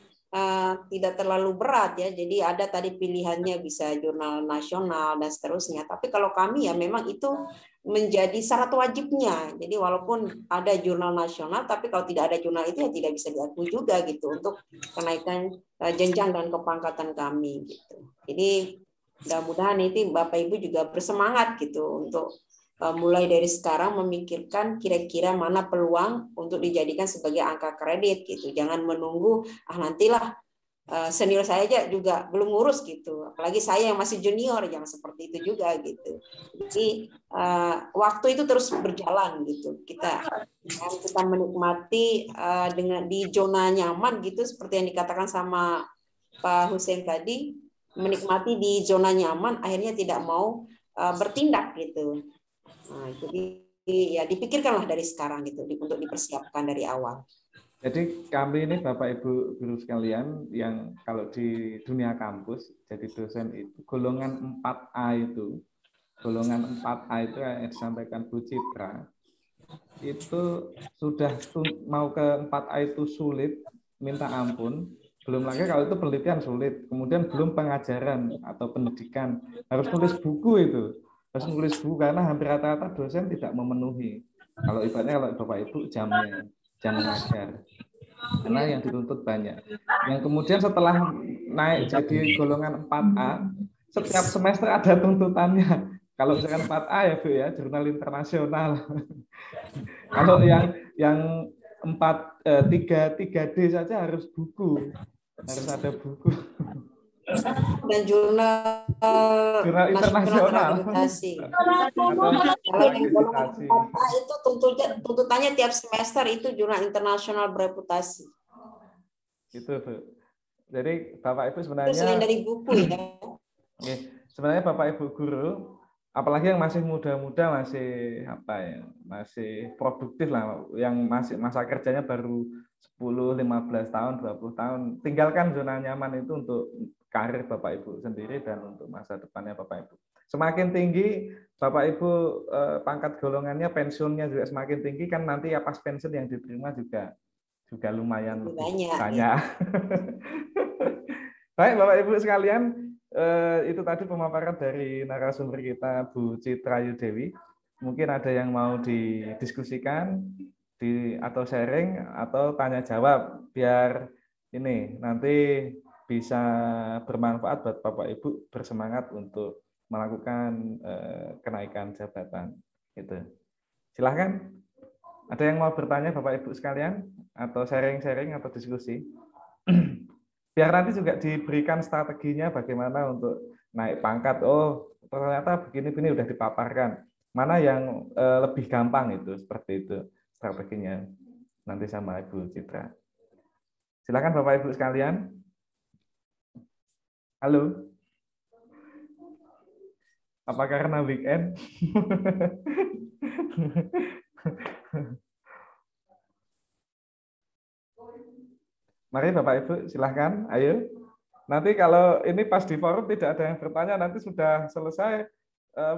tidak terlalu berat ya. Jadi ada tadi pilihannya bisa jurnal nasional dan seterusnya. Tapi kalau kami ya memang itu menjadi syarat wajibnya. Jadi walaupun ada jurnal nasional, tapi kalau tidak ada jurnal itu ya tidak bisa diakui juga gitu untuk kenaikan jenjang dan kepangkatan kami gitu. Jadi mudah-mudahan ini Bapak Ibu juga bersemangat gitu untuk mulai dari sekarang memikirkan kira-kira mana peluang untuk dijadikan sebagai angka kredit gitu. Jangan menunggu nantilah senior saya aja juga belum ngurus gitu. Apalagi saya yang masih junior, jangan seperti itu juga gitu. Jadi waktu itu terus berjalan gitu. Kita menikmati dengan di zona nyaman gitu, seperti yang dikatakan sama Pak Hussein tadi, menikmati di zona nyaman, akhirnya tidak mau bertindak gitu. Nah, jadi ya dipikirkanlah dari sekarang gitu untuk dipersiapkan dari awal. Jadi kami ini Bapak Ibu guru sekalian yang kalau di dunia kampus jadi dosen itu golongan 4A itu, golongan 4A itu yang disampaikan Bu Citra, itu sudah mau ke 4A itu sulit, minta ampun. Belum lagi kalau itu penelitian sulit, kemudian belum pengajaran atau pendidikan, harus nulis buku itu, harus nulis buku karena hampir rata-rata dosen tidak memenuhi. Kalau ibaratnya kalau Bapak Ibu jamnya, jam mengajar, karena yang dituntut banyak. Yang kemudian setelah naik jadi golongan 4A, setiap semester ada tuntutannya. Kalau misalkan 4A ya Bu ya, jurnal internasional. Kalau yang 3D saja harus buku, harus ada buku. Dan jurnal internasional terakreditasi. Kalau yang golongan 4A itu tuntutannya tiap semester itu jurnal internasional bereputasi. Itu Bu. Jadi Bapak Ibu sebenarnya itu selain dari buku ya. Sebenarnya Bapak Ibu guru, apalagi yang masih muda-muda, masih apa ya, masih produktif lah, yang masih masa kerjanya baru 10, 15 tahun, 20 tahun, tinggalkan zona nyaman itu untuk karir Bapak Ibu sendiri dan untuk masa depannya Bapak Ibu. Semakin tinggi Bapak Ibu pangkat golongannya, pensiunnya juga semakin tinggi, kan nanti ya pas pensiun yang diterima juga lumayan lebih banyak. Ya. Baik Bapak Ibu sekalian, itu tadi pemaparan dari narasumber kita Bu Citra Yudewi. Mungkin ada yang mau didiskusikan atau sharing atau tanya jawab biar ini nanti bisa bermanfaat buat Bapak Ibu, bersemangat untuk melakukan kenaikan jabatan. Gitu. Silahkan. Ada yang mau bertanya Bapak Ibu sekalian atau sharing-sharing atau diskusi? Biar nanti juga diberikan strateginya bagaimana untuk naik pangkat. Oh, ternyata begini-begini udah dipaparkan. Mana yang lebih gampang itu, seperti itu strateginya. Nanti sama Ibu Citra. Silakan Bapak Ibu sekalian. Halo. Apa karena weekend? Mari Bapak Ibu, silahkan. Ayo. Nanti kalau ini pas di forum tidak ada yang bertanya, nanti sudah selesai,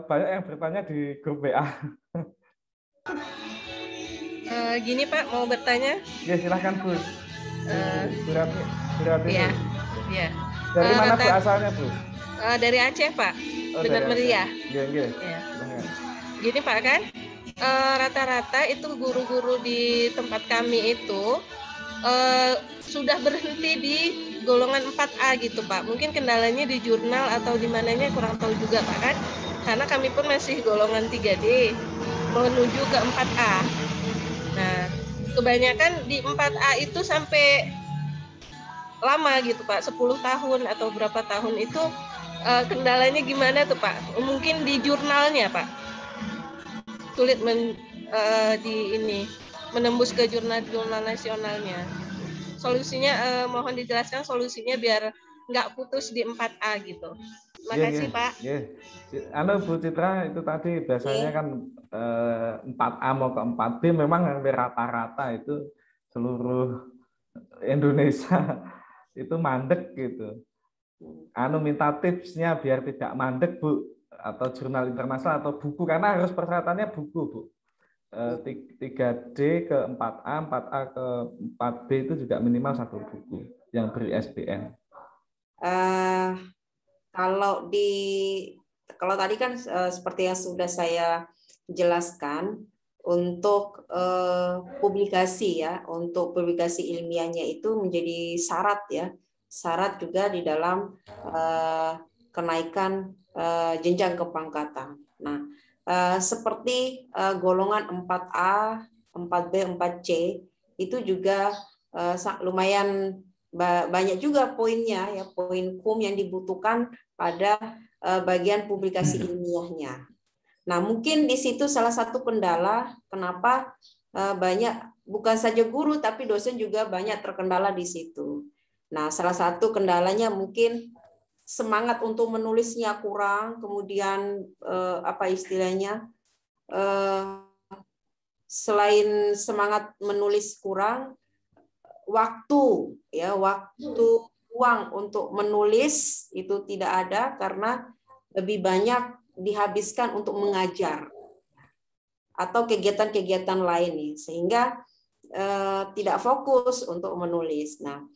banyak yang bertanya di grup WA. Gini Pak, mau bertanya? Ya silahkan Bu. Berarti Iya, Bu. iya. Dari mana Bu asalnya Bu? Dari Aceh Pak, Benar Meriah. Iya. Gini Pak kan, rata-rata itu guru-guru di tempat kami itu sudah berhenti di golongan 4A gitu Pak. Mungkin kendalanya di jurnal atau di mananya kurang tahu juga Pak kan. Karena kami pun masih golongan 3D menuju ke 4A. Nah, kebanyakan di 4A itu sampai lama gitu Pak, 10 tahun atau berapa tahun itu kendalanya gimana tuh Pak? Mungkin di jurnalnya Pak. Sulit menembus ke jurnal-jurnal nasionalnya. Solusinya mohon dijelaskan solusinya biar nggak putus di 4A gitu. Makasih Pak. Bu Citra itu tadi biasanya kan 4A mau ke 4B memang hampir rata-rata itu seluruh Indonesia itu mandek gitu. Minta tipsnya biar tidak mandek Bu, atau jurnal internasional atau buku, karena harus persyaratannya buku Bu. 3D ke 4A, 4A ke 4B itu juga minimal 1 buku yang beri SBN. Kalau tadi kan seperti yang sudah saya jelaskan, untuk publikasi ya, untuk publikasi ilmiahnya itu menjadi syarat ya, syarat juga di dalam kenaikan jenjang kepangkatan. Nah, seperti golongan 4A, 4B, 4C itu juga lumayan banyak juga poinnya ya, poin kum yang dibutuhkan pada bagian publikasi ilmiahnya. Nah, mungkin di situ salah satu kendala kenapa banyak bukan saja guru tapi dosen juga banyak terkendala di situ. Nah, salah satu kendalanya mungkin semangat untuk menulisnya kurang, kemudian selain semangat menulis kurang, waktu uang untuk menulis itu tidak ada karena lebih banyak dihabiskan untuk mengajar atau kegiatan-kegiatan lain nih, sehingga tidak fokus untuk menulis. Nah,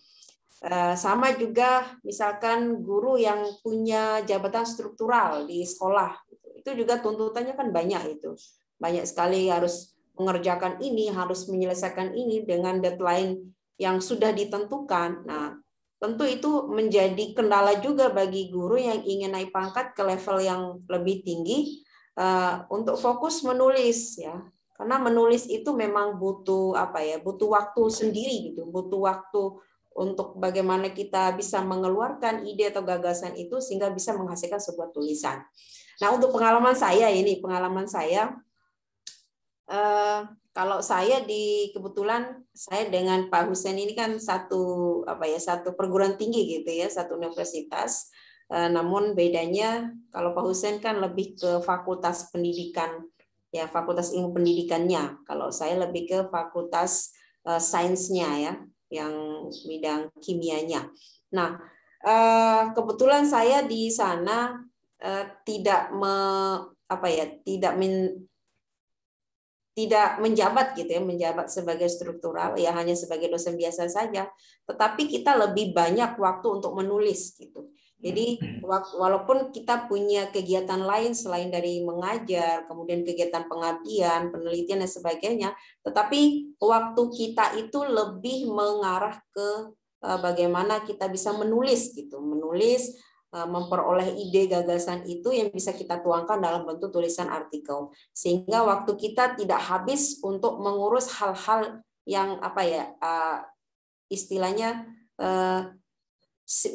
sama juga misalkan guru yang punya jabatan struktural di sekolah, itu juga tuntutannya kan banyak itu. Banyak sekali harus mengerjakan ini, harus menyelesaikan ini dengan deadline yang sudah ditentukan. Nah, tentu itu menjadi kendala juga bagi guru yang ingin naik pangkat ke level yang lebih tinggi untuk fokus menulis ya. Karena menulis itu memang butuh butuh waktu sendiri gitu, butuh waktu untuk bagaimana kita bisa mengeluarkan ide atau gagasan itu sehingga bisa menghasilkan sebuah tulisan. Nah, untuk pengalaman saya kalau saya kebetulan saya dengan Pak Husein ini kan satu perguruan tinggi gitu ya, satu universitas. Namun bedanya kalau Pak Husein kan lebih ke fakultas pendidikan ya, fakultas ilmu pendidikannya. Kalau saya lebih ke fakultas sainsnya ya, yang bidang kimianya. Nah, kebetulan saya di sana tidak menjabat gitu ya, menjabat sebagai struktural ya, hanya sebagai dosen biasa saja, tetapi kita lebih banyak waktu untuk menulis gitu. Jadi walaupun kita punya kegiatan lain selain dari mengajar, kemudian kegiatan pengabdian, penelitian dan sebagainya, tetapi waktu kita itu lebih mengarah ke bagaimana kita bisa menulis gitu, menulis, memperoleh ide gagasan itu yang bisa kita tuangkan dalam bentuk tulisan artikel, sehingga waktu kita tidak habis untuk mengurus hal-hal yang istilahnya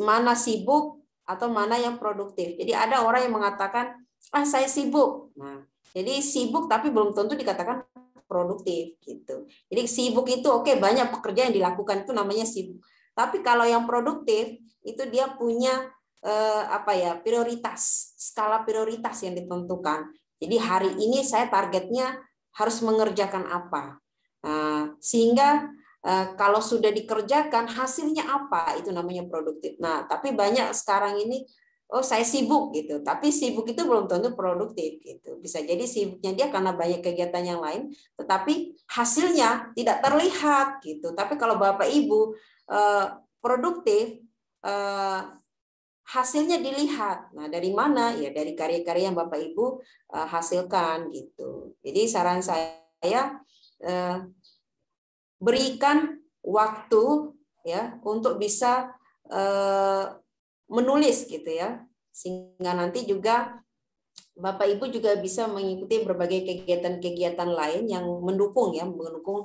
mana sibuk atau mana yang produktif. Jadi ada orang yang mengatakan saya sibuk. Nah, jadi sibuk tapi belum tentu dikatakan produktif gitu. Jadi sibuk itu oke, banyak pekerjaan yang dilakukan itu namanya sibuk. Tapi kalau yang produktif itu dia punya prioritas, skala prioritas yang ditentukan. Jadi hari ini saya targetnya harus mengerjakan apa. Sehingga Kalau sudah dikerjakan, hasilnya apa? Itu namanya produktif. Nah, tapi banyak sekarang ini, oh saya sibuk gitu. Tapi sibuk itu belum tentu produktif gitu. Bisa jadi sibuknya dia karena banyak kegiatan yang lain, tetapi hasilnya tidak terlihat gitu. Tapi kalau Bapak Ibu produktif, hasilnya dilihat. Nah, dari mana? Ya dari karya-karya yang Bapak Ibu hasilkan gitu. Jadi saran saya berikan waktu ya untuk bisa menulis gitu ya, sehingga nanti juga Bapak Ibu juga bisa mengikuti berbagai kegiatan-kegiatan lain yang mendukung ya, mendukung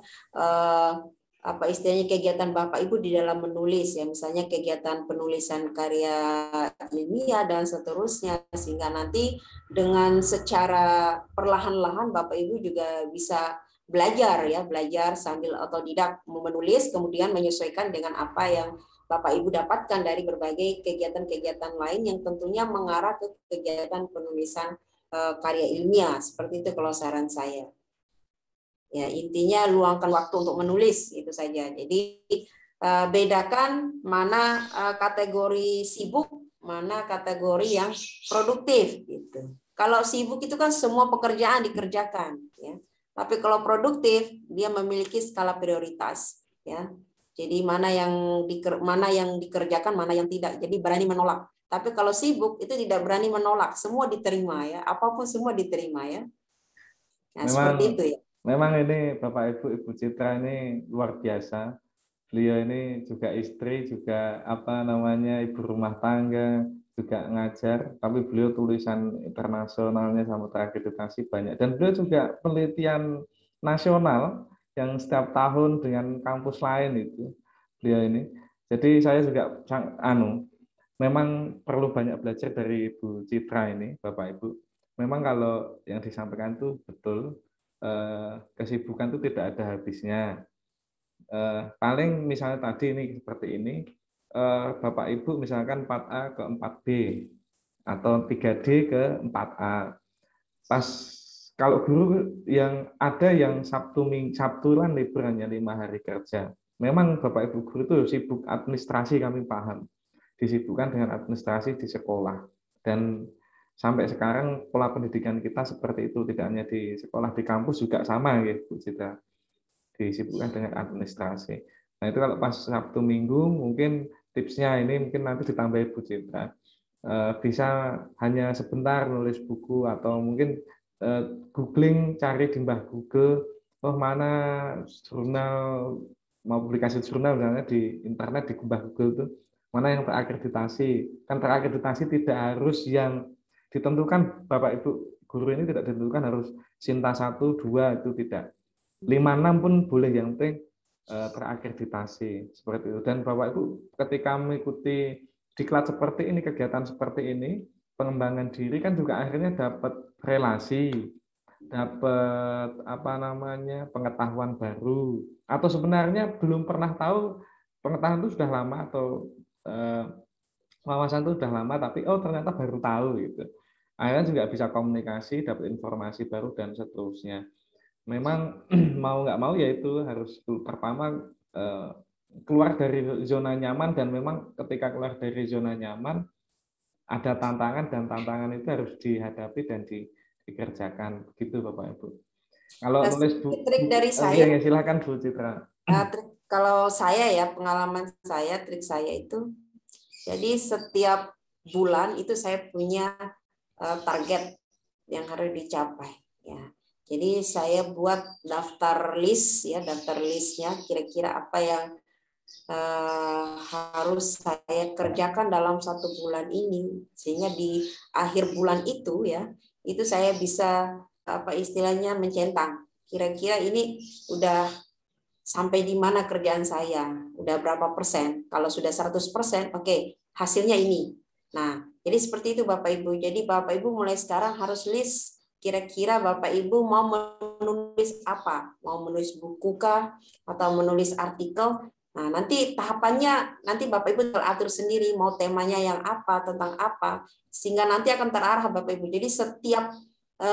apa istilahnya kegiatan Bapak Ibu di dalam menulis ya, misalnya kegiatan penulisan karya ilmiah dan seterusnya, sehingga nanti dengan secara perlahan-lahan Bapak Ibu juga bisa belajar ya, belajar sambil otodidak menulis, kemudian menyesuaikan dengan apa yang Bapak Ibu dapatkan dari berbagai kegiatan-kegiatan lain yang tentunya mengarah ke kegiatan penulisan karya ilmiah. Seperti itu kalau saran saya. Ya, intinya luangkan waktu untuk menulis itu saja. Jadi bedakan mana kategori sibuk, mana kategori yang produktif gitu. Kalau sibuk itu kan semua pekerjaan dikerjakan ya. Tapi kalau produktif dia memiliki skala prioritas ya. Jadi mana yang dikerjakan, mana yang tidak. Jadi berani menolak. Tapi kalau sibuk itu tidak berani menolak, semua diterima ya. Apapun semua diterima ya. Nah, seperti itu ya. Memang ini Bapak Ibu Citra ini luar biasa. Beliau ini juga istri, juga apa namanya ibu rumah tangga, juga ngajar, tapi beliau tulisan internasionalnya sama terakreditasi banyak. Dan beliau juga penelitian nasional yang setiap tahun dengan kampus lain itu beliau ini. Jadi saya juga memang perlu banyak belajar dari Ibu Citra ini, Bapak Ibu. Memang kalau yang disampaikan itu betul, kesibukan itu tidak ada habisnya. Paling misalnya tadi ini seperti ini, Bapak Ibu misalkan 4A ke 4B atau 3D ke 4A. Pas kalau guru yang ada yang Sabtu kan libur hanya 5 hari kerja. Memang Bapak Ibu guru itu sibuk administrasi, kami paham. Disibukkan dengan administrasi di sekolah. Dan sampai sekarang pola pendidikan kita seperti itu, tidak hanya di sekolah, di kampus juga sama ya Bu Citra. Disibukkan dengan administrasi. Nah itu kalau pas Sabtu Minggu mungkin tipsnya ini mungkin nanti ditambah Bu Citra. Bisa hanya sebentar nulis buku atau mungkin googling, cari di Mbah Google, oh mana jurnal, mau publikasi jurnal misalnya di internet di Mbah Google itu, mana yang terakreditasi. Kan terakreditasi tidak harus yang ditentukan Bapak Ibu guru ini tidak ditentukan harus Sinta 1, 2 itu tidak. 5-6 pun boleh, yang penting terakreditasi seperti itu. Dan Bapak Ibu ketika mengikuti diklat seperti ini, kegiatan seperti ini, pengembangan diri kan juga akhirnya dapat relasi, dapat apa namanya pengetahuan baru, atau sebenarnya belum pernah tahu pengetahuan itu sudah lama atau wawasan itu sudah lama, tapi oh ternyata baru tahu gitu. Akhirnya juga bisa komunikasi, dapat informasi baru dan seterusnya. Memang mau nggak mau yaitu harus pertama keluar dari zona nyaman, dan memang ketika keluar dari zona nyaman ada tantangan, dan tantangan itu harus dihadapi dan dikerjakan begitu Bapak Ibu. Kalau nulis trik dari saya, ya, silakan Bu Citra. Kalau saya ya, pengalaman saya, trik saya itu, jadi setiap bulan itu saya punya target yang harus dicapai ya. Jadi saya buat daftar list ya, daftar listnya kira-kira apa yang harus saya kerjakan dalam 1 bulan ini, sehingga di akhir bulan itu ya, itu saya bisa apa istilahnya mencentang. Kira-kira ini udah sampai di mana kerjaan saya, udah berapa persen. Kalau sudah 100%, oke, hasilnya ini. Nah, jadi seperti itu Bapak Ibu. Jadi Bapak Ibu mulai sekarang harus list kira-kira Bapak Ibu mau menulis apa? Mau menulis buku kah? Atau menulis artikel? Nah, nanti tahapannya, nanti Bapak Ibu teratur sendiri, mau temanya yang apa, tentang apa, sehingga nanti akan terarah Bapak Ibu. Jadi setiap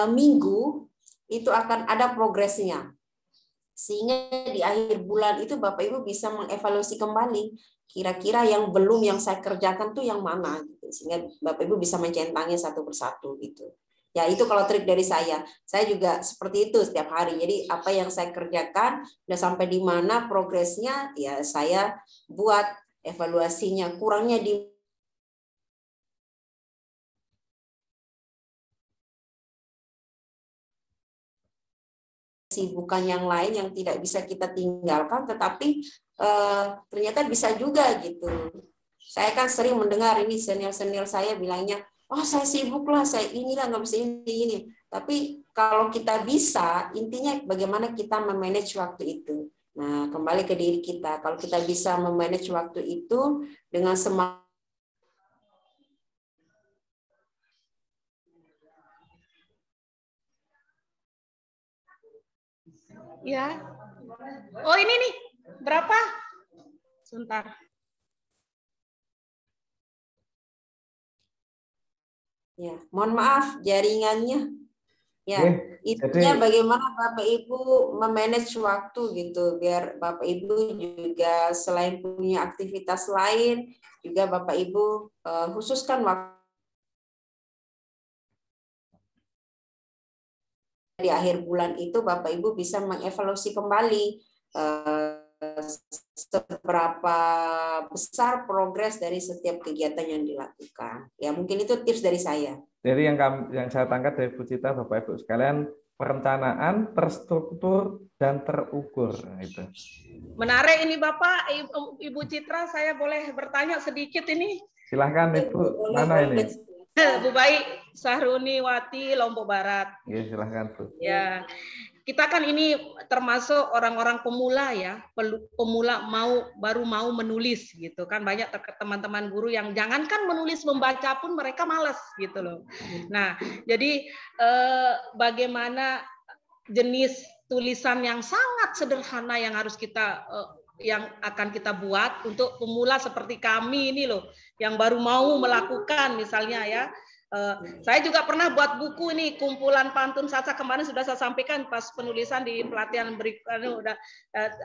minggu itu akan ada progresnya. Sehingga di akhir bulan itu Bapak Ibu bisa mengevaluasi kembali kira-kira yang belum yang saya kerjakan tuh yang mana gitu. Sehingga Bapak Ibu bisa mencentangnya satu persatu gitu. Ya itu kalau trik dari saya. Saya juga seperti itu setiap hari. Jadi apa yang saya kerjakan udah sampai di mana progresnya ya saya buat evaluasinya. Kurangnya di kesibukan yang lain yang tidak bisa kita tinggalkan, tetapi ternyata bisa juga gitu. Saya kan sering mendengar ini senior-senior saya bilangnya, oh saya sibuk lah, saya inilah nggak bisa ini. Tapi kalau kita bisa, intinya bagaimana kita memanage waktu itu. Nah, kembali ke diri kita. Kalau kita bisa memanage waktu itu dengan semangat. Ya. Oh ini nih, berapa? Sebentar. Ya, mohon maaf jaringannya. Ya, intinya jadi bagaimana Bapak Ibu memanage waktu gitu, biar Bapak Ibu juga selain punya aktivitas lain, juga Bapak Ibu khususkan waktu di akhir bulan itu Bapak Ibu bisa mengevaluasi kembali seberapa besar progres dari setiap kegiatan yang dilakukan. Ya, mungkin itu tips dari saya. Jadi yang saya tangkap dari Bu Cita, Bapak Ibu sekalian, perencanaan, terstruktur, dan terukur. Nah, itu. Menarik ini Bapak, Ibu Citra, saya boleh bertanya sedikit ini? Silahkan Ibu, mana ini? Bu Baik, Sahruni Wati, Lombok Barat. Ya, silahkan Bu. Ya, kita kan ini termasuk orang-orang pemula ya, pemula baru mau menulis gitu kan, banyak teman-teman guru yang jangankan menulis membaca pun mereka malas gitu loh. Nah, jadi bagaimana jenis tulisan yang sangat sederhana yang harus kita yang akan kita buat untuk pemula seperti kami ini loh, yang baru mau melakukan misalnya ya. Saya juga pernah buat buku ini, kumpulan pantun Saca, kemarin sudah saya sampaikan pas penulisan di pelatihan berikutnya.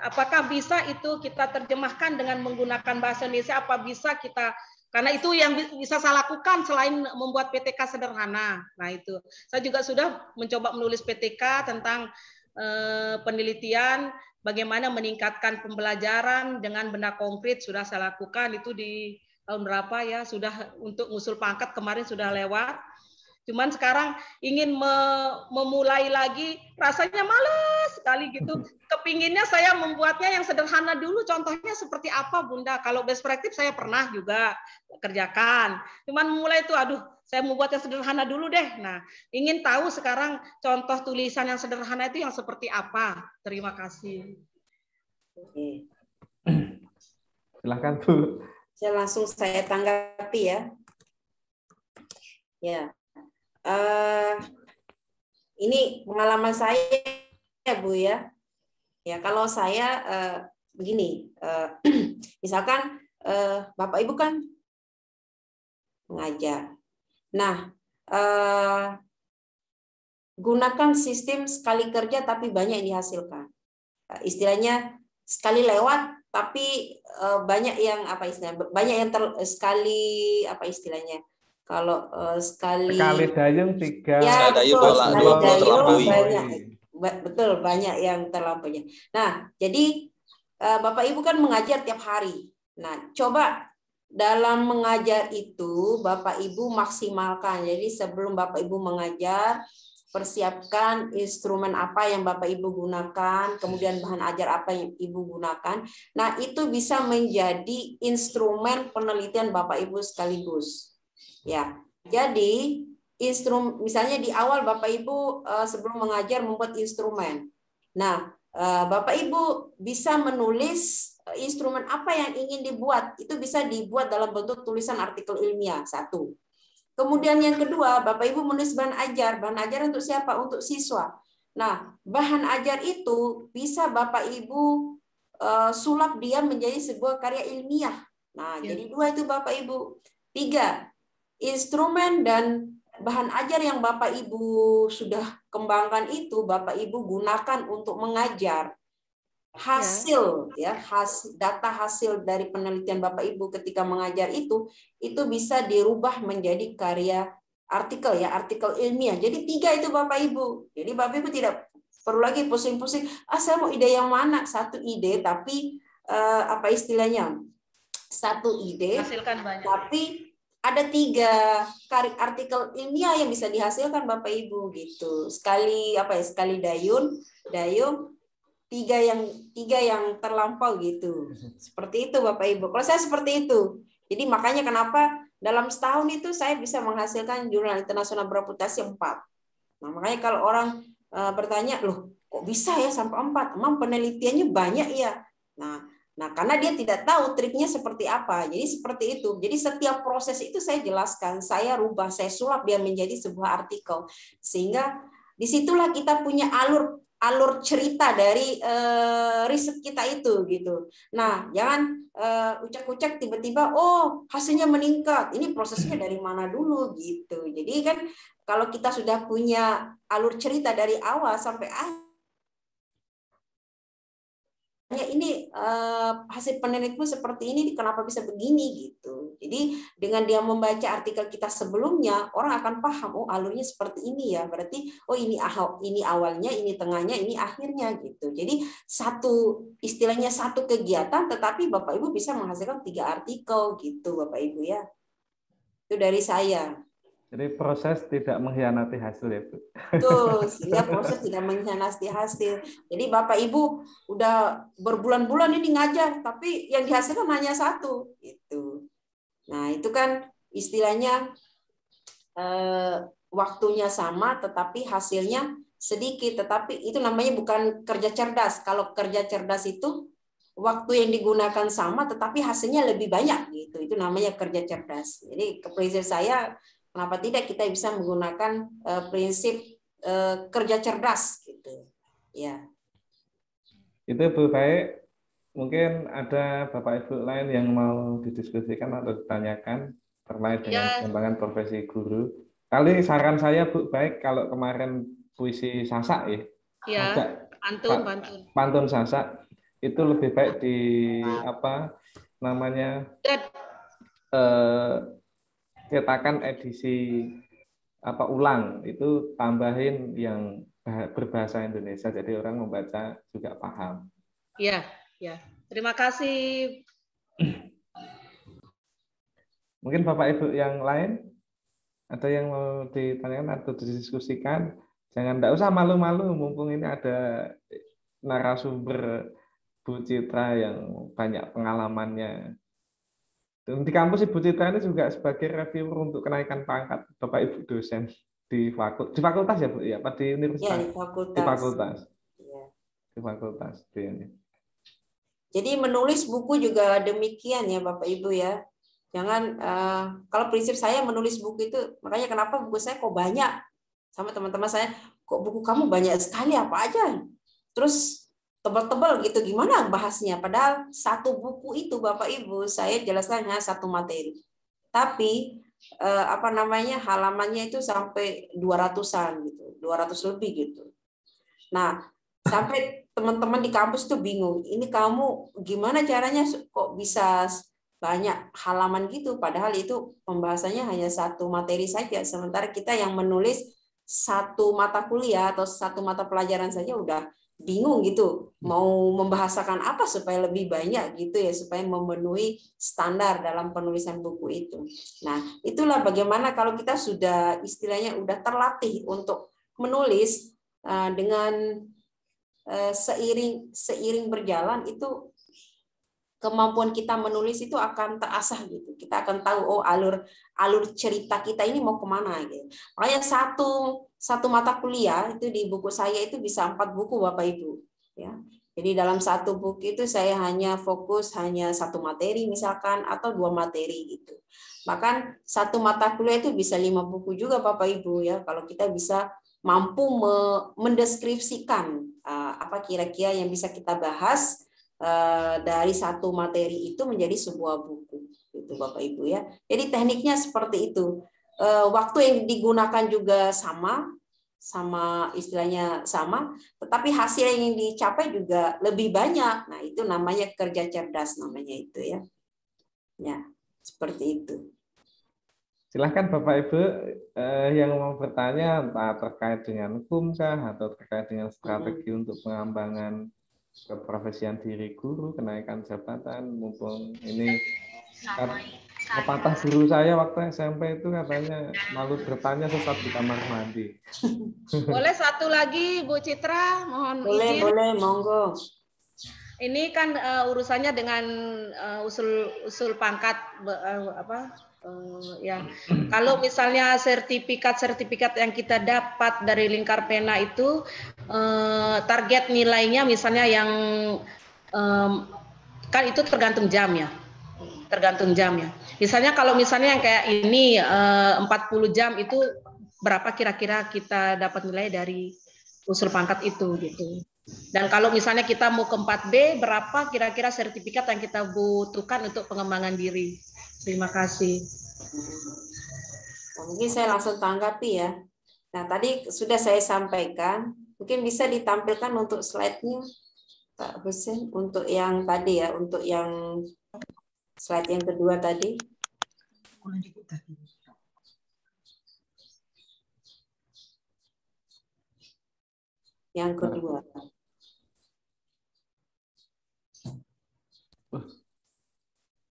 Apakah bisa itu kita terjemahkan dengan menggunakan bahasa Indonesia? Apa bisa kita, karena itu yang bisa saya lakukan selain membuat PTK sederhana. Nah itu, saya juga sudah mencoba menulis PTK tentang penelitian bagaimana meningkatkan pembelajaran dengan benda konkret, sudah saya lakukan itu di tahun berapa ya, sudah untuk ngusul pangkat kemarin sudah lewat. Cuman sekarang ingin memulai lagi rasanya malas sekali gitu. Kepinginnya saya membuatnya yang sederhana dulu. Contohnya seperti apa Bunda? Kalau best practice saya pernah juga kerjakan. Cuman mulai itu aduh, saya membuat yang sederhana dulu deh. Nah, ingin tahu sekarang contoh tulisan yang sederhana itu yang seperti apa. Terima kasih. Oke. Silahkan Bu. Langsung saya tanggapi ya. Ya, ini pengalaman saya ya Bu ya. Ya kalau saya begini, misalkan Bapak Ibu kan mengajar. Nah, gunakan sistem sekali kerja tapi banyak yang dihasilkan. Istilahnya sekali lewat tapi banyak yang apa istilahnya, banyak yang sekali apa istilahnya, kalau sekali dayung 3 ya betul, sekali dayung banyak, betul banyak yang terlampaunya. Nah jadi Bapak Ibu kan mengajar tiap hari. Nah coba dalam mengajar itu Bapak Ibu maksimalkan. Jadi sebelum Bapak Ibu mengajar, persiapkan instrumen apa yang Bapak Ibu gunakan, kemudian bahan ajar apa yang Ibu gunakan. Nah, itu bisa menjadi instrumen penelitian Bapak Ibu sekaligus. Ya. Jadi, misalnya di awal Bapak Ibu sebelum mengajar membuat instrumen. Nah, Bapak Ibu bisa menulis instrumen apa yang ingin dibuat. Itu bisa dibuat dalam bentuk tulisan artikel ilmiah, satu. Kemudian yang kedua, Bapak Ibu menulis bahan ajar. Bahan ajar untuk siapa? Untuk siswa. Nah, bahan ajar itu bisa Bapak Ibu sulap dia menjadi sebuah karya ilmiah. Nah, jadi dua itu Bapak Ibu. Tiga, instrumen dan bahan ajar yang Bapak Ibu sudah kembangkan itu Bapak Ibu gunakan untuk mengajar. hasil ya, data hasil dari penelitian Bapak Ibu ketika mengajar itu bisa dirubah menjadi karya artikel ya, artikel ilmiah. Jadi 3 itu Bapak Ibu. Jadi Bapak Ibu tidak perlu lagi pusing-pusing, saya mau ide yang mana? Satu ide tapi apa istilahnya? Satu ide Hasilkan banyak. tapi ada 3 artikel ilmiah yang bisa dihasilkan Bapak Ibu gitu. Sekali sekali dayung 3 yang terlampau gitu. Seperti itu Bapak Ibu. Kalau saya seperti itu. Jadi makanya kenapa dalam setahun itu saya bisa menghasilkan jurnal internasional bereputasi 4. Nah, makanya kalau orang bertanya, loh kok bisa ya sampai 4? Emang penelitiannya banyak ya? Nah, karena dia tidak tahu triknya seperti apa. Jadi seperti itu. Jadi setiap proses itu saya jelaskan, saya rubah, saya sulap dia menjadi sebuah artikel. Sehingga disitulah kita punya alur cerita dari riset kita itu gitu. Nah, jangan ucak-ucak tiba-tiba hasilnya meningkat. Ini prosesnya dari mana dulu gitu. Jadi kan kalau kita sudah punya alur cerita dari awal sampai akhir, ini hasil penelitianmu seperti ini, kenapa bisa begini gitu. Jadi dengan dia membaca artikel kita sebelumnya, orang akan paham, alurnya seperti ini ya. Berarti ini awalnya, ini tengahnya, ini akhirnya gitu. Jadi istilahnya satu kegiatan, tetapi Bapak Ibu bisa menghasilkan 3 artikel gitu Bapak Ibu ya. Itu dari saya. Jadi proses tidak mengkhianati hasil ya, Bu. Tuh, sehingga proses tidak mengkhianati hasil. Jadi Bapak Ibu udah berbulan-bulan ini ngajar, tapi yang dihasilkan hanya 1 gitu. Nah, itu kan istilahnya waktunya sama tetapi hasilnya sedikit, tetapi itu namanya bukan kerja cerdas. Kalau kerja cerdas itu waktu yang digunakan sama tetapi hasilnya lebih banyak gitu. Itu namanya kerja cerdas. Jadi prinsip saya, kenapa tidak kita bisa menggunakan prinsip kerja cerdas gitu. Ya. Itu Bu, baik. Mungkin ada Bapak Ibu lain yang mau didiskusikan atau ditanyakan terkait dengan pengembangan profesi guru. Kali saran saya Bu, baik kalau kemarin puisi Sasak ya. Pantun Sasak itu lebih baik di cetakan edisi ulang, itu tambahin yang berbahasa Indonesia jadi orang membaca juga paham. Ya. Terima kasih. Mungkin Bapak Ibu yang lain ada yang mau ditanyakan atau didiskusikan. Tidak usah malu-malu, mumpung ini ada narasumber Bu Citra yang banyak pengalamannya. Di kampus Ibu Citra ini juga sebagai reviewer untuk kenaikan pangkat Bapak Ibu dosen di fakultas ya Bu ya, apa di universitas? Ya, di fakultas. Di fakultas. Ya. Di fakultas. Jadi menulis buku juga demikian ya Bapak Ibu ya. Jangan kalau prinsip saya menulis buku itu, makanya kenapa buku saya kok banyak, sama teman-teman saya, kok buku kamu banyak sekali apa aja, terus tebal-tebal gitu, gimana bahasnya? Padahal 1 buku itu Bapak Ibu saya jelaskan hanya 1 materi, tapi halamannya itu sampai 200-an gitu, 200 lebih gitu. Nah, sampai teman-teman di kampus tuh bingung, ini kamu gimana caranya kok bisa banyak halaman gitu, padahal itu pembahasannya hanya 1 materi saja, sementara kita yang menulis 1 mata kuliah atau 1 mata pelajaran saja udah bingung gitu, mau membahasakan apa supaya lebih banyak gitu ya, supaya memenuhi standar dalam penulisan buku itu. Nah, itulah bagaimana kalau kita sudah istilahnya udah terlatih untuk menulis dengan seiring berjalan, itu kemampuan kita menulis itu akan terasah gitu. Kita akan tahu alur cerita kita ini mau kemana gitu. Makanya satu mata kuliah itu di buku saya itu bisa 4 buku Bapak Ibu ya. Jadi dalam 1 buku itu saya hanya fokus 1 materi misalkan atau 2 materi gitu. Bahkan 1 mata kuliah itu bisa 5 buku juga Bapak Ibu ya, kalau kita bisa mampu mendeskripsikan apa kira-kira yang bisa kita bahas dari 1 materi itu menjadi sebuah buku itu Bapak Ibu ya. Jadi tekniknya seperti itu. Waktu yang digunakan juga sama, sama istilahnya sama, tetapi hasil yang dicapai juga lebih banyak. Nah, itu namanya kerja cerdas namanya itu ya. Ya, seperti itu. Silahkan Bapak Ibu yang mau bertanya entah terkait dengan hukum atau terkait dengan strategi untuk pengembangan keprofesian diri guru, kenaikan jabatan, mumpung ini pepatah guru saya waktu SMP itu katanya malu bertanya sesat di kamar mandi. Boleh satu lagi Bu Citra, mohon Boleh, izin. boleh, monggo. Ini kan urusannya dengan usul pangkat ya. Kalau misalnya sertifikat yang kita dapat dari Lingkar Pena itu target nilainya misalnya yang kan itu tergantung jam ya. Tergantung jamnya. Misalnya kalau misalnya yang kayak ini 40 jam itu berapa kira-kira kita dapat nilai dari usul pangkat itu gitu. Dan kalau misalnya kita mau ke 4B, berapa kira-kira sertifikat yang kita butuhkan untuk pengembangan diri? Terima kasih. Nah, mungkin saya langsung tanggapi ya. Nah, tadi sudah saya sampaikan, mungkin bisa ditampilkan untuk slide-nya, Pak Husin, untuk yang tadi ya, untuk yang slide yang kedua tadi. Yang kedua.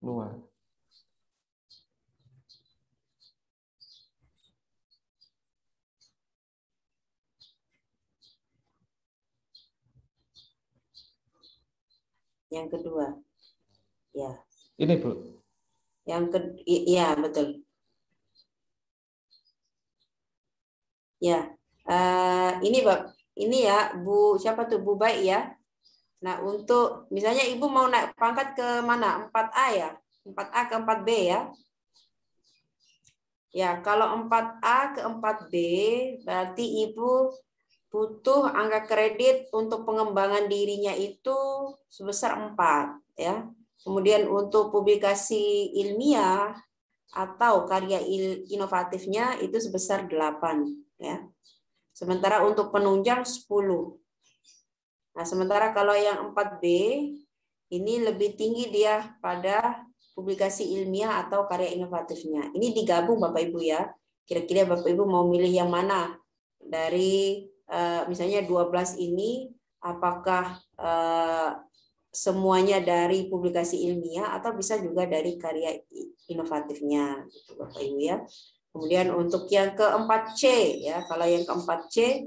Luar. Yang kedua. Ya. Ini Bu. Iya betul. Ya. Ini Bapak. Ini ya, Bu, siapa tuh? Bu Baik ya. Nah, untuk misalnya Ibu mau naik pangkat ke mana? 4A ya? 4A ke 4B ya? Ya, kalau 4A ke 4B, berarti Ibu butuh angka kredit untuk pengembangan dirinya itu sebesar 4 ya. Kemudian untuk publikasi ilmiah atau karya inovatifnya itu sebesar 8 ya. Sementara untuk penunjang 10. Nah, sementara kalau yang 4B ini lebih tinggi dia pada publikasi ilmiah atau karya inovatifnya. Ini digabung Bapak Ibu ya. Kira-kira Bapak Ibu mau milih yang mana? Dari misalnya 12 ini apakah semuanya dari publikasi ilmiah atau bisa juga dari karya inovatifnya gitu Bapak Ibu ya. Kemudian untuk yang ke-4C ya, kalau yang ke-4C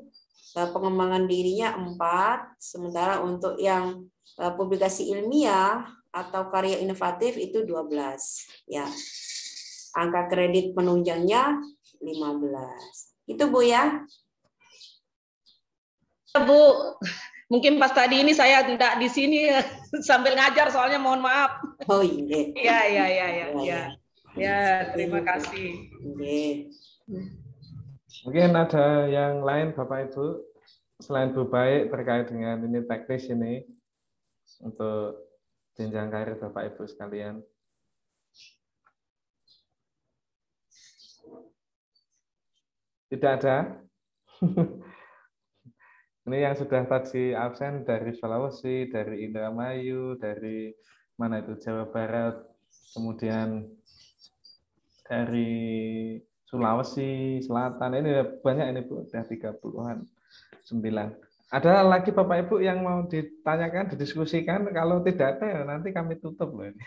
pengembangan dirinya 4, sementara untuk yang publikasi ilmiah atau karya inovatif itu 12 ya. Angka kredit penunjangnya 15. Itu Bu ya. Bu, mungkin pas tadi ini saya tidak di sini sambil ngajar soalnya mohon maaf. Oh iya. Iya. Ya, terima kasih. Mungkin ada yang lain Bapak Ibu selain Bu Baik terkait dengan ini teknis ini untuk jenjang karir Bapak Ibu sekalian. Tidak ada. Ini yang sudah tadi absen dari Sulawesi, dari Indramayu, dari mana itu Jawa Barat, kemudian dari Sulawesi Selatan. Ini banyak ini Bu, sudah 30-an 9. Ada lagi Bapak Ibu yang mau ditanyakan, didiskusikan? Kalau tidak ada, nanti kami tutup loh ini.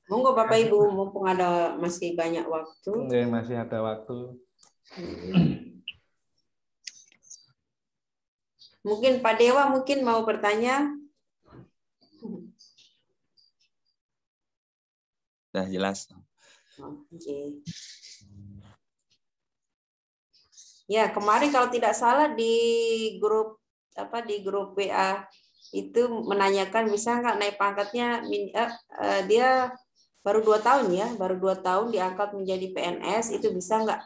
Monggo Bapak Ibu, mumpung ada masih banyak waktu. Ya, masih ada waktu. Mungkin Pak Dewa mungkin mau bertanya. Sudah jelas. Oke. Ya, kemarin kalau tidak salah di grup WA itu menanyakan bisa nggak naik pangkatnya, dia baru 2 tahun ya, baru 2 tahun diangkat menjadi PNS, itu bisa nggak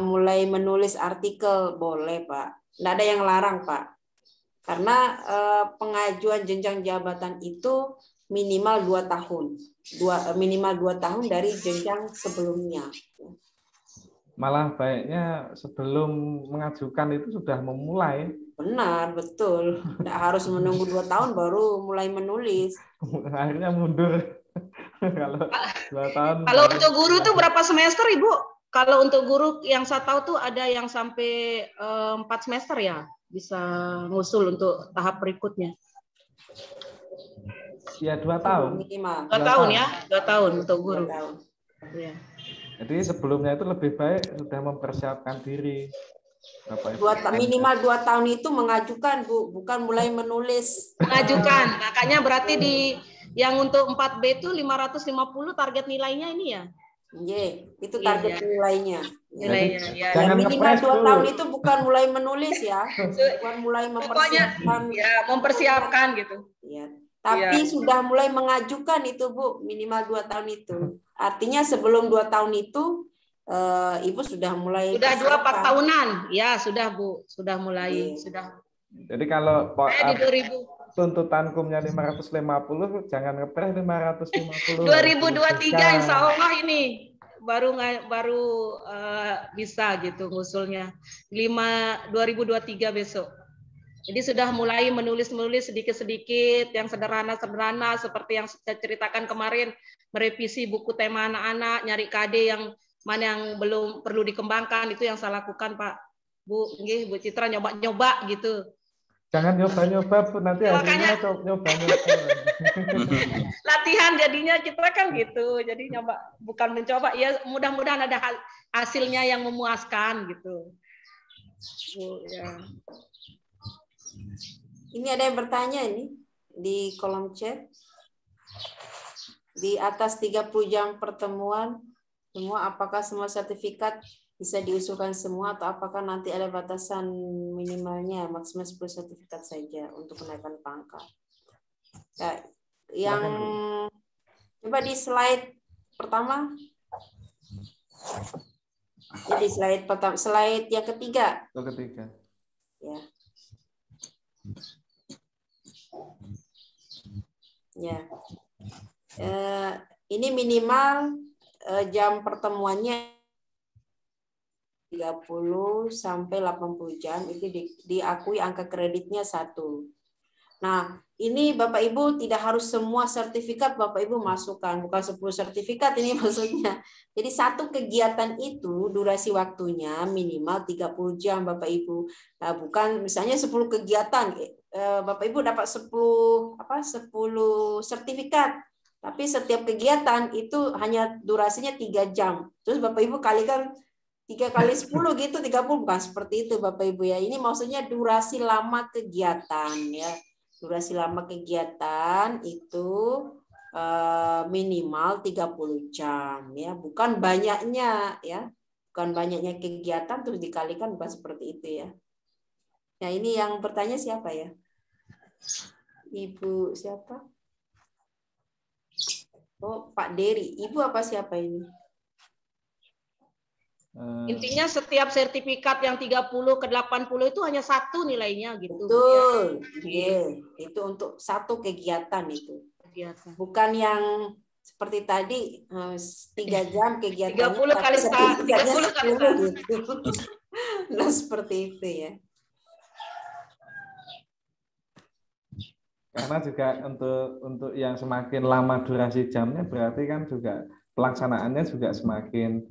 mulai menulis artikel? Boleh Pak, nggak ada yang larang Pak, karena pengajuan jenjang jabatan itu minimal 2 tahun, minimal 2 tahun dari jenjang sebelumnya. malah baiknya sebelum mengajukan itu sudah memulai. Benar, betul. Tidak harus menunggu 2 tahun baru mulai menulis. Akhirnya mundur. Kalau 2 tahun. Kalau untuk guru tuh berapa semester, Ibu? Kalau untuk guru yang saya tahu tuh ada yang sampai 4 semester ya, bisa ngusul untuk tahap berikutnya. Ya 2 tahun. Minimal. 2 tahun ya, 2 tahun untuk guru. 2 tahun. Ya. Jadi sebelumnya itu lebih baik sudah mempersiapkan diri. Minimal 2 tahun itu mengajukan, Bu, bukan mulai menulis. Mengajukan, makanya berarti di yang untuk 4B itu 550 target nilainya ini ya? Iya, itu target nilainya. Nilainya ya. Jangan Minimal ngepres 2 dulu. tahun itu bukan mulai menulis ya, bukan mulai mempersiapkan. Ya, mempersiapkan gitu. Ya. Tapi sudah mulai mengajukan itu, Bu, minimal 2 tahun itu. Artinya sebelum 2 tahun itu Ibu sudah mulai. Sudah 2-4 tahunan, ya sudah Bu, sudah mulai, sudah. Jadi kalau Di 2000. tuntutan kumnya 550, jangan ngepres 550. 2023 insya Allah ini baru bisa gitu ngusulnya 2023 besok. Jadi sudah mulai menulis sedikit-sedikit yang sederhana-sederhana seperti yang saya ceritakan kemarin, merevisi buku tema anak-anak, nyari KD yang mana yang belum perlu dikembangkan, itu yang saya lakukan Pak. Bu, nggih, Bu Citra nyoba-nyoba gitu. Jangan nyoba-nyoba, Bu, nanti hasilnya nyoba-nyoba. Latihan jadinya kita kan gitu. Jadi nyoba, bukan mencoba. Ya mudah-mudahan ada hasilnya yang memuaskan gitu. Bu, ya. Ini ada yang bertanya ini di kolom chat. Di atas 30 jam pertemuan, apakah semua sertifikat bisa diusulkan semua atau apakah nanti ada batasan minimalnya maksimal 10 sertifikat saja untuk kenaikan pangkat? Ya, yang coba di slide pertama. Jadi slide pertama, slide yang ketiga. Yang ketiga. Ya. Ya. Ini minimal jam pertemuannya 30 sampai 80 jam itu diakui angka kreditnya 1. Nah, ini Bapak Ibu tidak harus semua sertifikat Bapak Ibu masukkan, bukan 10 sertifikat ini maksudnya. Jadi satu kegiatan itu durasi waktunya minimal 30 jam Bapak Ibu. Nah, bukan misalnya 10 kegiatan Bapak Ibu dapat 10 sertifikat. Tapi setiap kegiatan itu hanya durasinya 3 jam. Terus Bapak Ibu kalikan 3 kali 10 gitu, 30, bukan seperti itu Bapak Ibu ya. Ini maksudnya durasi lama kegiatan ya. Durasi lama kegiatan itu minimal 30 jam ya, bukan banyaknya ya. Bukan banyaknya kegiatan terus dikalikan, bukan seperti itu ya. Nah, ini yang bertanya siapa ya? Ibu siapa? Oh, Pak Dery. Ibu apa siapa ini? Intinya setiap sertifikat yang 30 ke 80 itu hanya 1 nilainya gitu. Betul. Ya. Itu untuk satu kegiatan itu. Kegiatan. Bukan yang seperti tadi 3 jam kegiatan 30 kali 30 kali 10 gitu. Nah, seperti itu ya. Karena juga untuk yang semakin lama durasi jamnya berarti kan juga pelaksanaannya juga semakin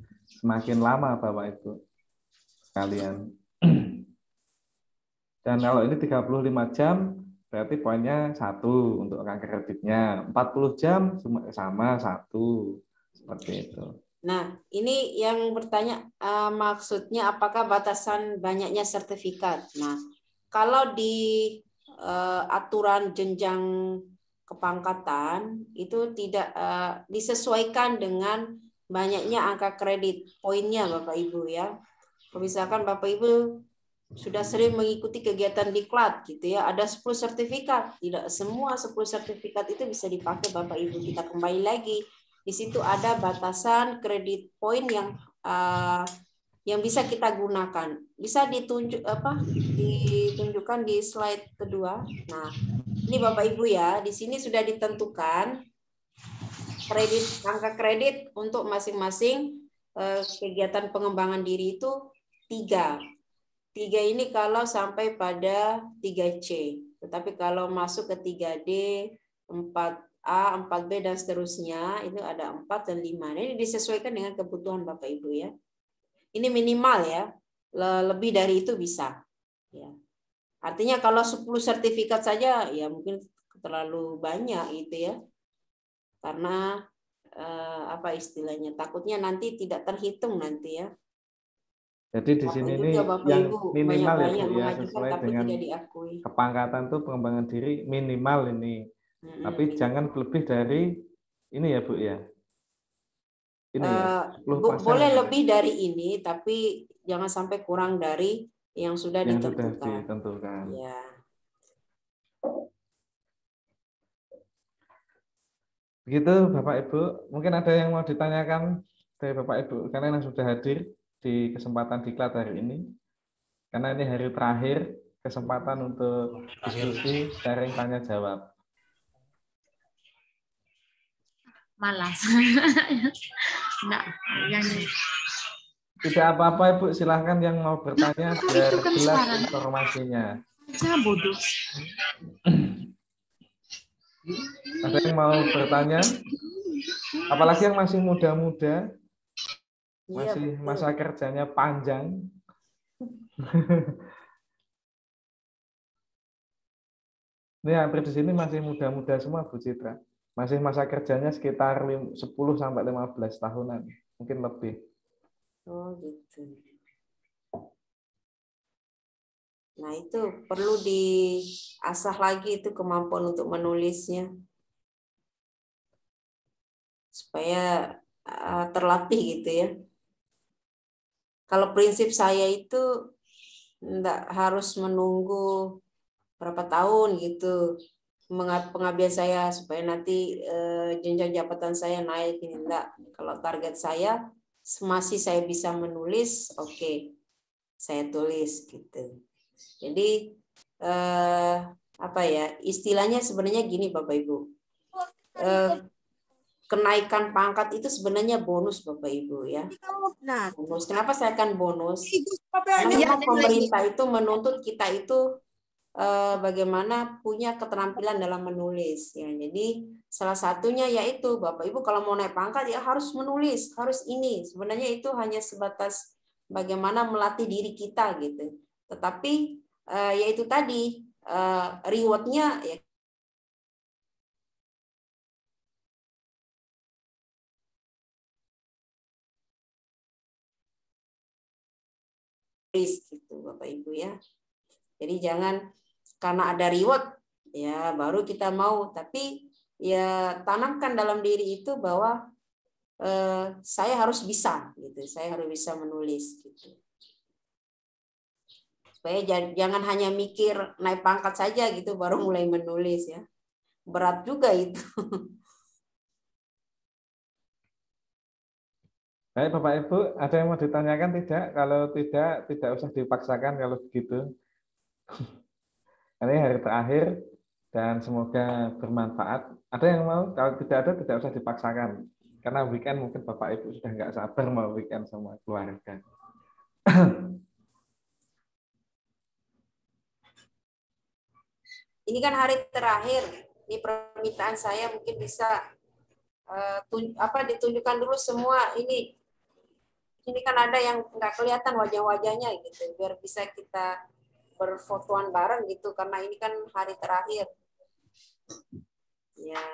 lama Bapak Ibu sekalian. Dan kalau ini 35 jam berarti poinnya 1 untuk angka kreditnya. 40 jam sama 1 seperti itu. Nah, ini yang bertanya maksudnya apakah batasan banyaknya sertifikat. Nah, kalau di aturan jenjang kepangkatan itu tidak disesuaikan dengan banyaknya angka kredit poinnya Bapak Ibu ya. Misalkan Bapak Ibu sudah sering mengikuti kegiatan diklat gitu ya, ada 10 sertifikat, tidak semua 10 sertifikat itu bisa dipakai Bapak Ibu. Kita kembali lagi, di situ ada batasan kredit poin yang bisa kita gunakan. Bisa ditunjukkan di slide kedua. Nah, ini Bapak Ibu ya, di sini sudah ditentukan angka kredit untuk masing-masing kegiatan pengembangan diri itu 3. 3 ini kalau sampai pada 3C. Tetapi kalau masuk ke 3D, 4A, 4B, dan seterusnya, itu ada 4 dan 5. Nah, ini disesuaikan dengan kebutuhan Bapak Ibu ya. Ini minimal ya. Lebih dari itu bisa. Ya. Artinya kalau 10 sertifikat saja ya mungkin terlalu banyak gitu ya. Karena apa istilahnya? Takutnya nanti tidak terhitung nanti ya. Jadi di Takut sini juga ini Bapak yang Ibu minimal ya banyak-banyak Bu ya, mengajukan sesuai tapi dengan tidak diakui. kepangkatan tuh pengembangan diri minimal ini. Tapi Minimal. jangan lebih dari ini ya Bu ya. Ini ya, 10% Boleh ini, lebih dari ini, tapi jangan sampai kurang dari yang sudah yang sudah ditentukan. ditentukan. Ya. Begitu Bapak Ibu, mungkin ada yang mau ditanyakan dari Bapak Ibu, karena yang sudah hadir di kesempatan diklat hari ini. Karena ini hari terakhir kesempatan untuk diskusi, sharing, tanya jawab. Malas. Enggak, yang Tidak apa-apa Ibu, silahkan yang mau bertanya biar jelas informasinya. bodoh. Ada yang mau bertanya? Apalagi yang masih muda-muda, masih masa kerjanya panjang. Ini hampir di sini masih muda-muda semua Bu Citra. Masih masa kerjanya sekitar 10 sampai 15 tahunan, mungkin lebih. Oh gitu. Nah itu perlu diasah lagi itu kemampuan untuk menulisnya supaya terlatih gitu ya. Kalau prinsip saya itu enggak harus menunggu berapa tahun gitu pengabdian saya supaya nanti jenjang jabatan saya naik ini enggak. Kalau target saya masih saya bisa menulis, oke, saya tulis gitu. Jadi apa ya istilahnya sebenarnya gini Bapak Ibu, kenaikan pangkat itu sebenarnya bonus Bapak Ibu ya. Bonus. Kenapa saya akan bonus? Karena memang pemerintah itu menuntut kita itu bagaimana punya keterampilan dalam menulis ya. Jadi salah satunya yaitu Bapak Ibu kalau mau naik pangkat ya harus menulis, harus ini. Sebenarnya itu hanya sebatas bagaimana melatih diri kita gitu. Tetapi yaitu tadi rewardnya ya gitu Bapak Ibu ya. Jadi jangan karena ada reward ya baru kita mau, tapi ya tanamkan dalam diri itu bahwa saya harus bisa gitu, saya harus bisa menulis gitu. Supaya jangan hanya mikir naik pangkat saja gitu baru mulai menulis ya. Berat juga itu. Baik Bapak Ibu, ada yang mau ditanyakan tidak? Kalau tidak usah dipaksakan kalau begitu. Ini hari terakhir dan semoga bermanfaat. Ada yang mau? Kalau tidak ada, tidak usah dipaksakan. Karena weekend mungkin Bapak Ibu sudah nggak sabar mau weekend sama keluarga. Ini kan hari terakhir. Ini permintaan saya mungkin bisa ditunjukkan dulu semua ini. Ini kan ada yang nggak kelihatan wajah-wajahnya gitu, biar bisa kita berfotoan bareng gitu karena ini kan hari terakhir. Ya.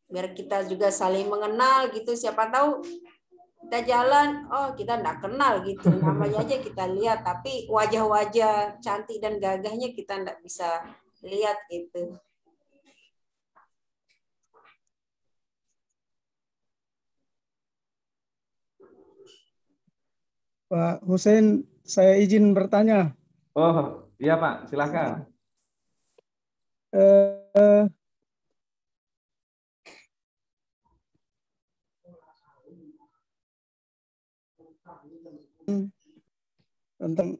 Biar kita juga saling mengenal gitu, siapa tahu kita jalan, oh kita nggak kenal gitu, namanya aja kita lihat, tapi wajah-wajah cantik dan gagahnya kita nggak bisa lihat gitu. Pak Hussein, saya izin bertanya. Oh, iya Pak, silakan. Tentang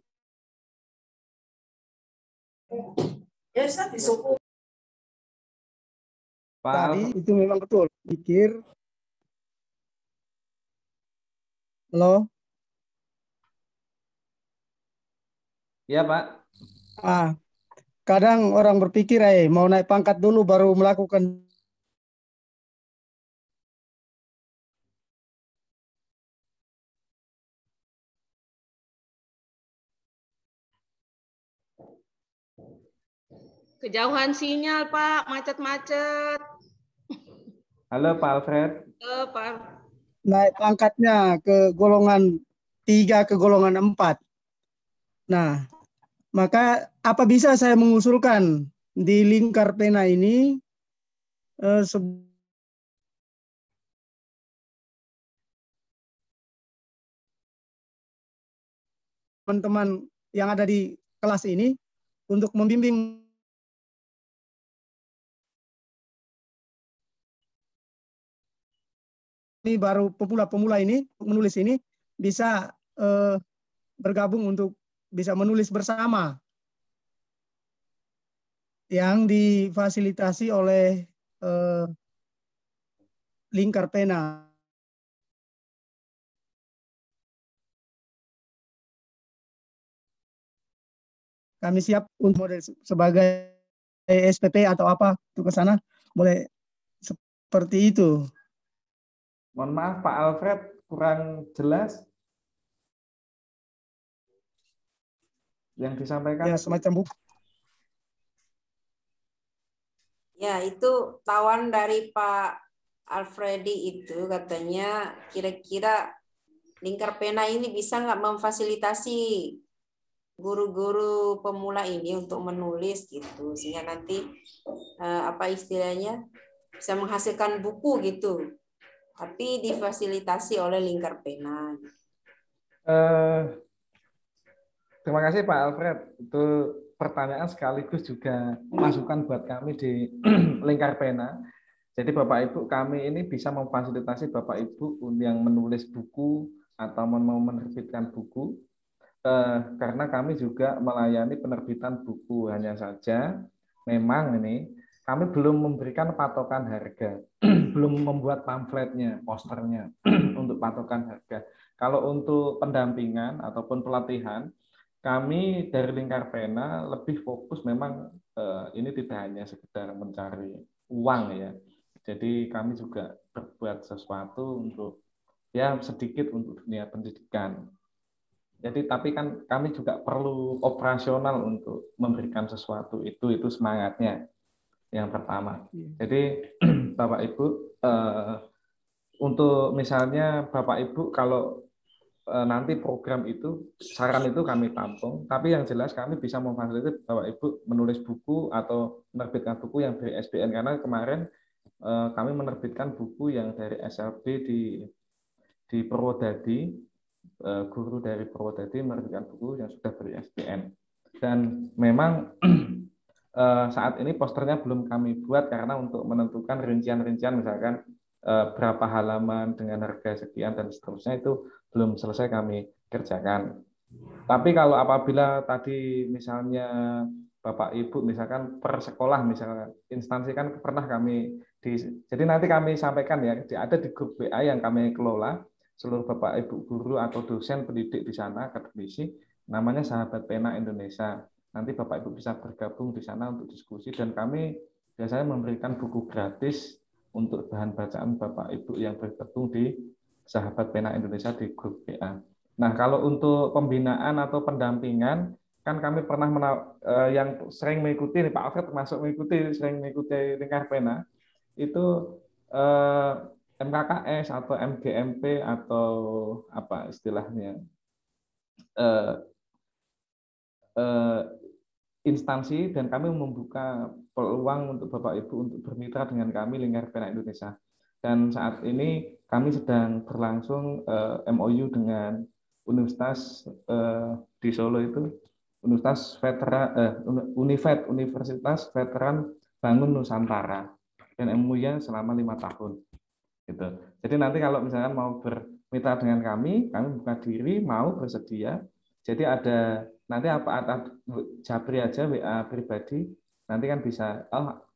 Pak tadi itu memang betul. Pikir Halo. Ya, Pak. Kadang orang berpikir, mau naik pangkat dulu baru melakukan. Kejauhan sinyal, Pak, macet-macet. Halo, Pak Alfred. Pak. Naik pangkatnya ke golongan 3 ke golongan 4. Nah, maka apa bisa saya mengusulkan di lingkar pena ini teman-teman yang ada di kelas ini untuk membimbing ini baru pemula-pemula ini menulis ini bisa bergabung untuk bisa menulis bersama yang difasilitasi oleh lingkar pena. Kami siap untuk model sebagai SPP atau apa untuk ke sana, boleh seperti itu. Mohon maaf, Pak Alfred, kurang jelas yang disampaikan. Ya, semacam buku. Ya, itu tawan dari Pak Alfredi itu katanya kira-kira lingkar pena ini bisa nggak memfasilitasi guru-guru pemula ini untuk menulis gitu, sehingga nanti apa istilahnya bisa menghasilkan buku gitu, tapi difasilitasi oleh lingkar pena. Terima kasih Pak Alfred. Itu pertanyaan sekaligus juga masukan buat kami di lingkar pena. Jadi Bapak Ibu, kami ini bisa memfasilitasi Bapak Ibu yang menulis buku atau mau menerbitkan buku, karena kami juga melayani penerbitan buku. Hanya saja memang ini kami belum memberikan patokan harga, belum membuat pamfletnya, posternya untuk patokan harga. Kalau untuk pendampingan ataupun pelatihan, kami dari lingkar pena lebih fokus memang ini tidak hanya sekedar mencari uang ya. Jadi kami juga berbuat sesuatu untuk ya sedikit untuk dunia pendidikan. Jadi tapi kan kami juga perlu operasional untuk memberikan sesuatu, itu semangatnya yang pertama. Jadi Bapak Ibu, untuk misalnya Bapak Ibu kalau nanti program itu, saran itu kami tampung, tapi yang jelas kami bisa memfasilitasi Bapak Ibu menulis buku atau menerbitkan buku yang dari SBN, karena kemarin kami menerbitkan buku yang dari SLB di Purwodadi, guru dari Purwodadi menerbitkan buku yang sudah beri SBN. Dan memang saat ini posternya belum kami buat karena untuk menentukan rincian-rincian misalkan berapa halaman dengan harga sekian dan seterusnya itu belum selesai kami kerjakan. Tapi kalau apabila tadi misalnya Bapak Ibu misalkan per sekolah misalnya instansi kan pernah kami jadi nanti kami sampaikan ya, ada di grup WA yang kami kelola seluruh Bapak Ibu guru atau dosen pendidik di sana, akademisi, namanya Sahabat Pena Indonesia. Nanti Bapak Ibu bisa bergabung di sana untuk diskusi, dan kami biasanya memberikan buku gratis untuk bahan bacaan Bapak Ibu yang bergabung di Sahabat Pena Indonesia di grup WA. Nah, kalau untuk pembinaan atau pendampingan, kan kami pernah yang sering mengikuti, Pak Alfred termasuk sering mengikuti lingkar pena, itu MKKS atau MGMP atau apa istilahnya, instansi, dan kami membuka peluang untuk Bapak Ibu untuk bermitra dengan kami lingkar pena Indonesia. Dan saat ini kami sedang berlangsung MOU dengan Universitas di Solo itu, Universitas Veteran Bangun Nusantara, dan MOU-nya selama 5 tahun. Gitu. Jadi nanti kalau misalkan mau bermitra dengan kami buka diri, mau bersedia. Jadi ada nanti apa Japri aja WA pribadi, nanti kan bisa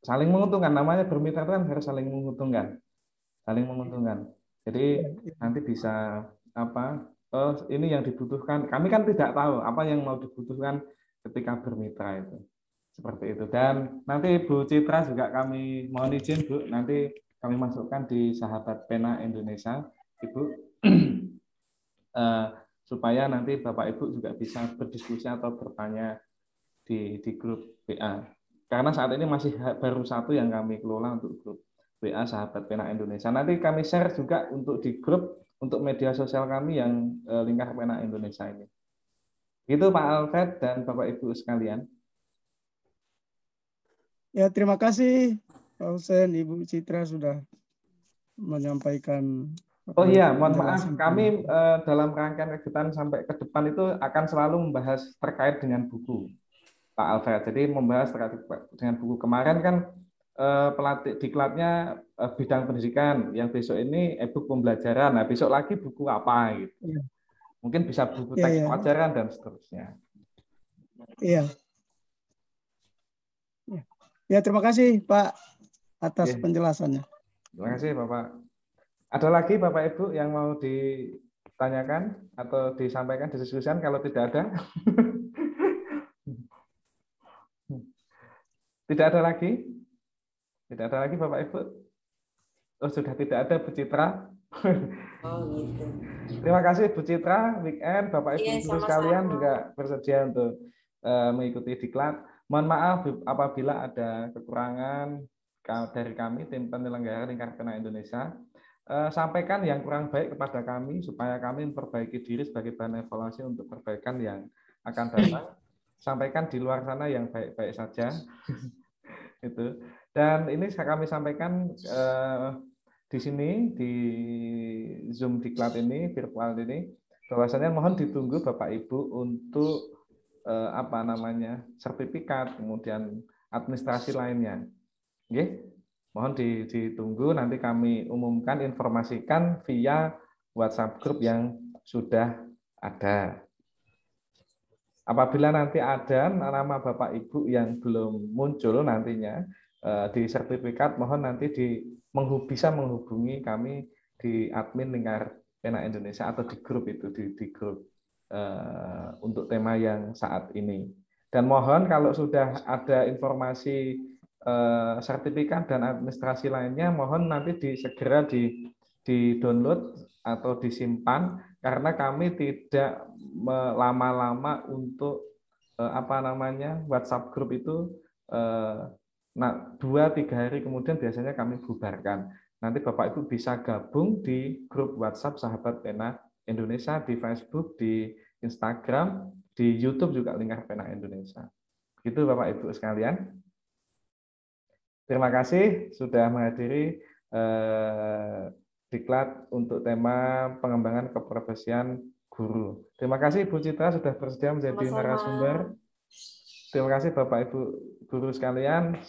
saling menguntungkan, namanya bermitra itu kan harus saling menguntungkan. Jadi nanti bisa ini yang dibutuhkan. Kami kan tidak tahu apa yang mau dibutuhkan ketika bermitra itu. Seperti itu. Dan nanti Bu Citra juga kami mohon izin Bu, nanti kami masukkan di Sahabat Pena Indonesia, Ibu, supaya nanti Bapak Ibu juga bisa berdiskusi atau bertanya di grup WA. Karena saat ini masih baru satu yang kami kelola untuk grup WA Sahabat Pena Indonesia. Nanti kami share juga untuk di grup untuk media sosial kami yang Lingkar Pena Indonesia ini. Itu Pak Alfred dan Bapak Ibu sekalian. Ya, terima kasih Pak Husen, Ibu Citra sudah menyampaikan. Oh iya, mohon maaf, kami dalam rangkaian kegiatan sampai ke depan itu akan selalu membahas terkait dengan buku, Pak Alfred. Jadi membahas terkait dengan buku. Kemarin kan pelatih diklatnya bidang pendidikan, yang besok ini e-book pembelajaran. Nah, besok lagi buku apa gitu. Ya. Mungkin bisa buku teks pelajaran dan seterusnya. Iya. Ya, terima kasih Pak atas penjelasannya. Terima kasih Bapak. Ada lagi Bapak Ibu yang mau ditanyakan atau disampaikan, didiskusikan? Kalau tidak ada, tidak ada lagi? Tidak ada lagi Bapak Ibu? Oh, sudah tidak ada Bu Citra? Oh gitu. Terima kasih Bu Citra, weekend Bapak Ibu guru sekalian juga bersedia untuk mengikuti diklat. Mohon maaf apabila ada kekurangan dari kami tim penyelenggara Lingkar Pena Indonesia. Sampaikan yang kurang baik kepada kami supaya kami memperbaiki diri sebagai bahan evaluasi untuk perbaikan yang akan datang. Sampaikan di luar sana yang baik-baik saja. Itu. Dan ini kami sampaikan di sini di Zoom diklat ini virtual ini bahwasanya mohon ditunggu Bapak Ibu untuk sertifikat kemudian administrasi lainnya. Oke. Mohon ditunggu, nanti kami umumkan, informasikan via WhatsApp grup yang sudah ada. Apabila nanti ada nama Bapak Ibu yang belum muncul nantinya di sertifikat, mohon nanti bisa menghubungi kami di admin Lingkar Pena Indonesia atau di grup itu, di grup untuk tema yang saat ini. Dan mohon kalau sudah ada informasi sertifikat dan administrasi lainnya, mohon nanti segera di-download atau disimpan, karena kami tidak lama-lama untuk WhatsApp grup itu 2-3 hari kemudian biasanya kami bubarkan. Nanti Bapak Ibu bisa gabung di grup WhatsApp Sahabat Pena Indonesia, di Facebook, di Instagram, di YouTube juga Lingkar Pena Indonesia. Itu Bapak Ibu sekalian. Terima kasih sudah menghadiri diklat untuk tema pengembangan keprofesian guru. Terima kasih Bu Citra sudah bersedia menjadi narasumber. Terima kasih Bapak Ibu guru sekalian.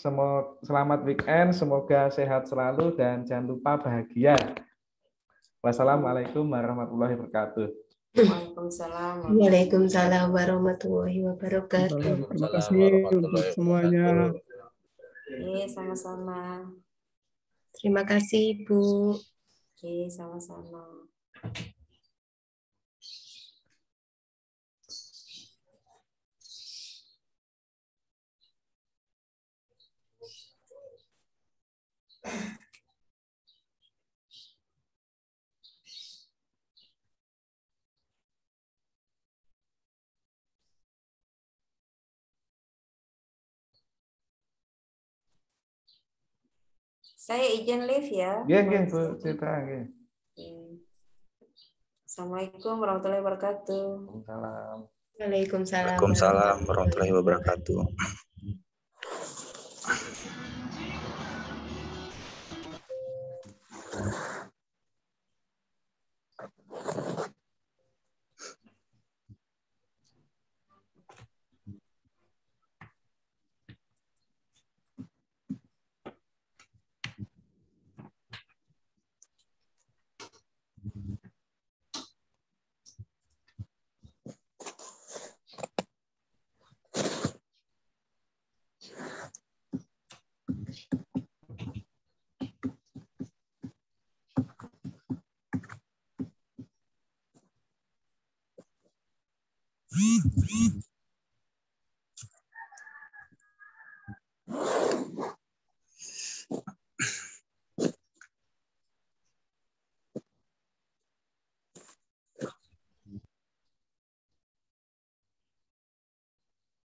Selamat weekend, semoga sehat selalu dan jangan lupa bahagia. Wassalamualaikum warahmatullahi wabarakatuh. Waalaikumsalam warahmatullahi wabarakatuh. Terima kasih untuk semuanya. Sama-sama. Terima kasih, Bu. Sama-sama. Saya izin live ya. Iya, Bu Citra. Assalamualaikum warahmatullahi wabarakatuh. Waalaikumsalam. Waalaikumsalam warahmatullahi wabarakatuh.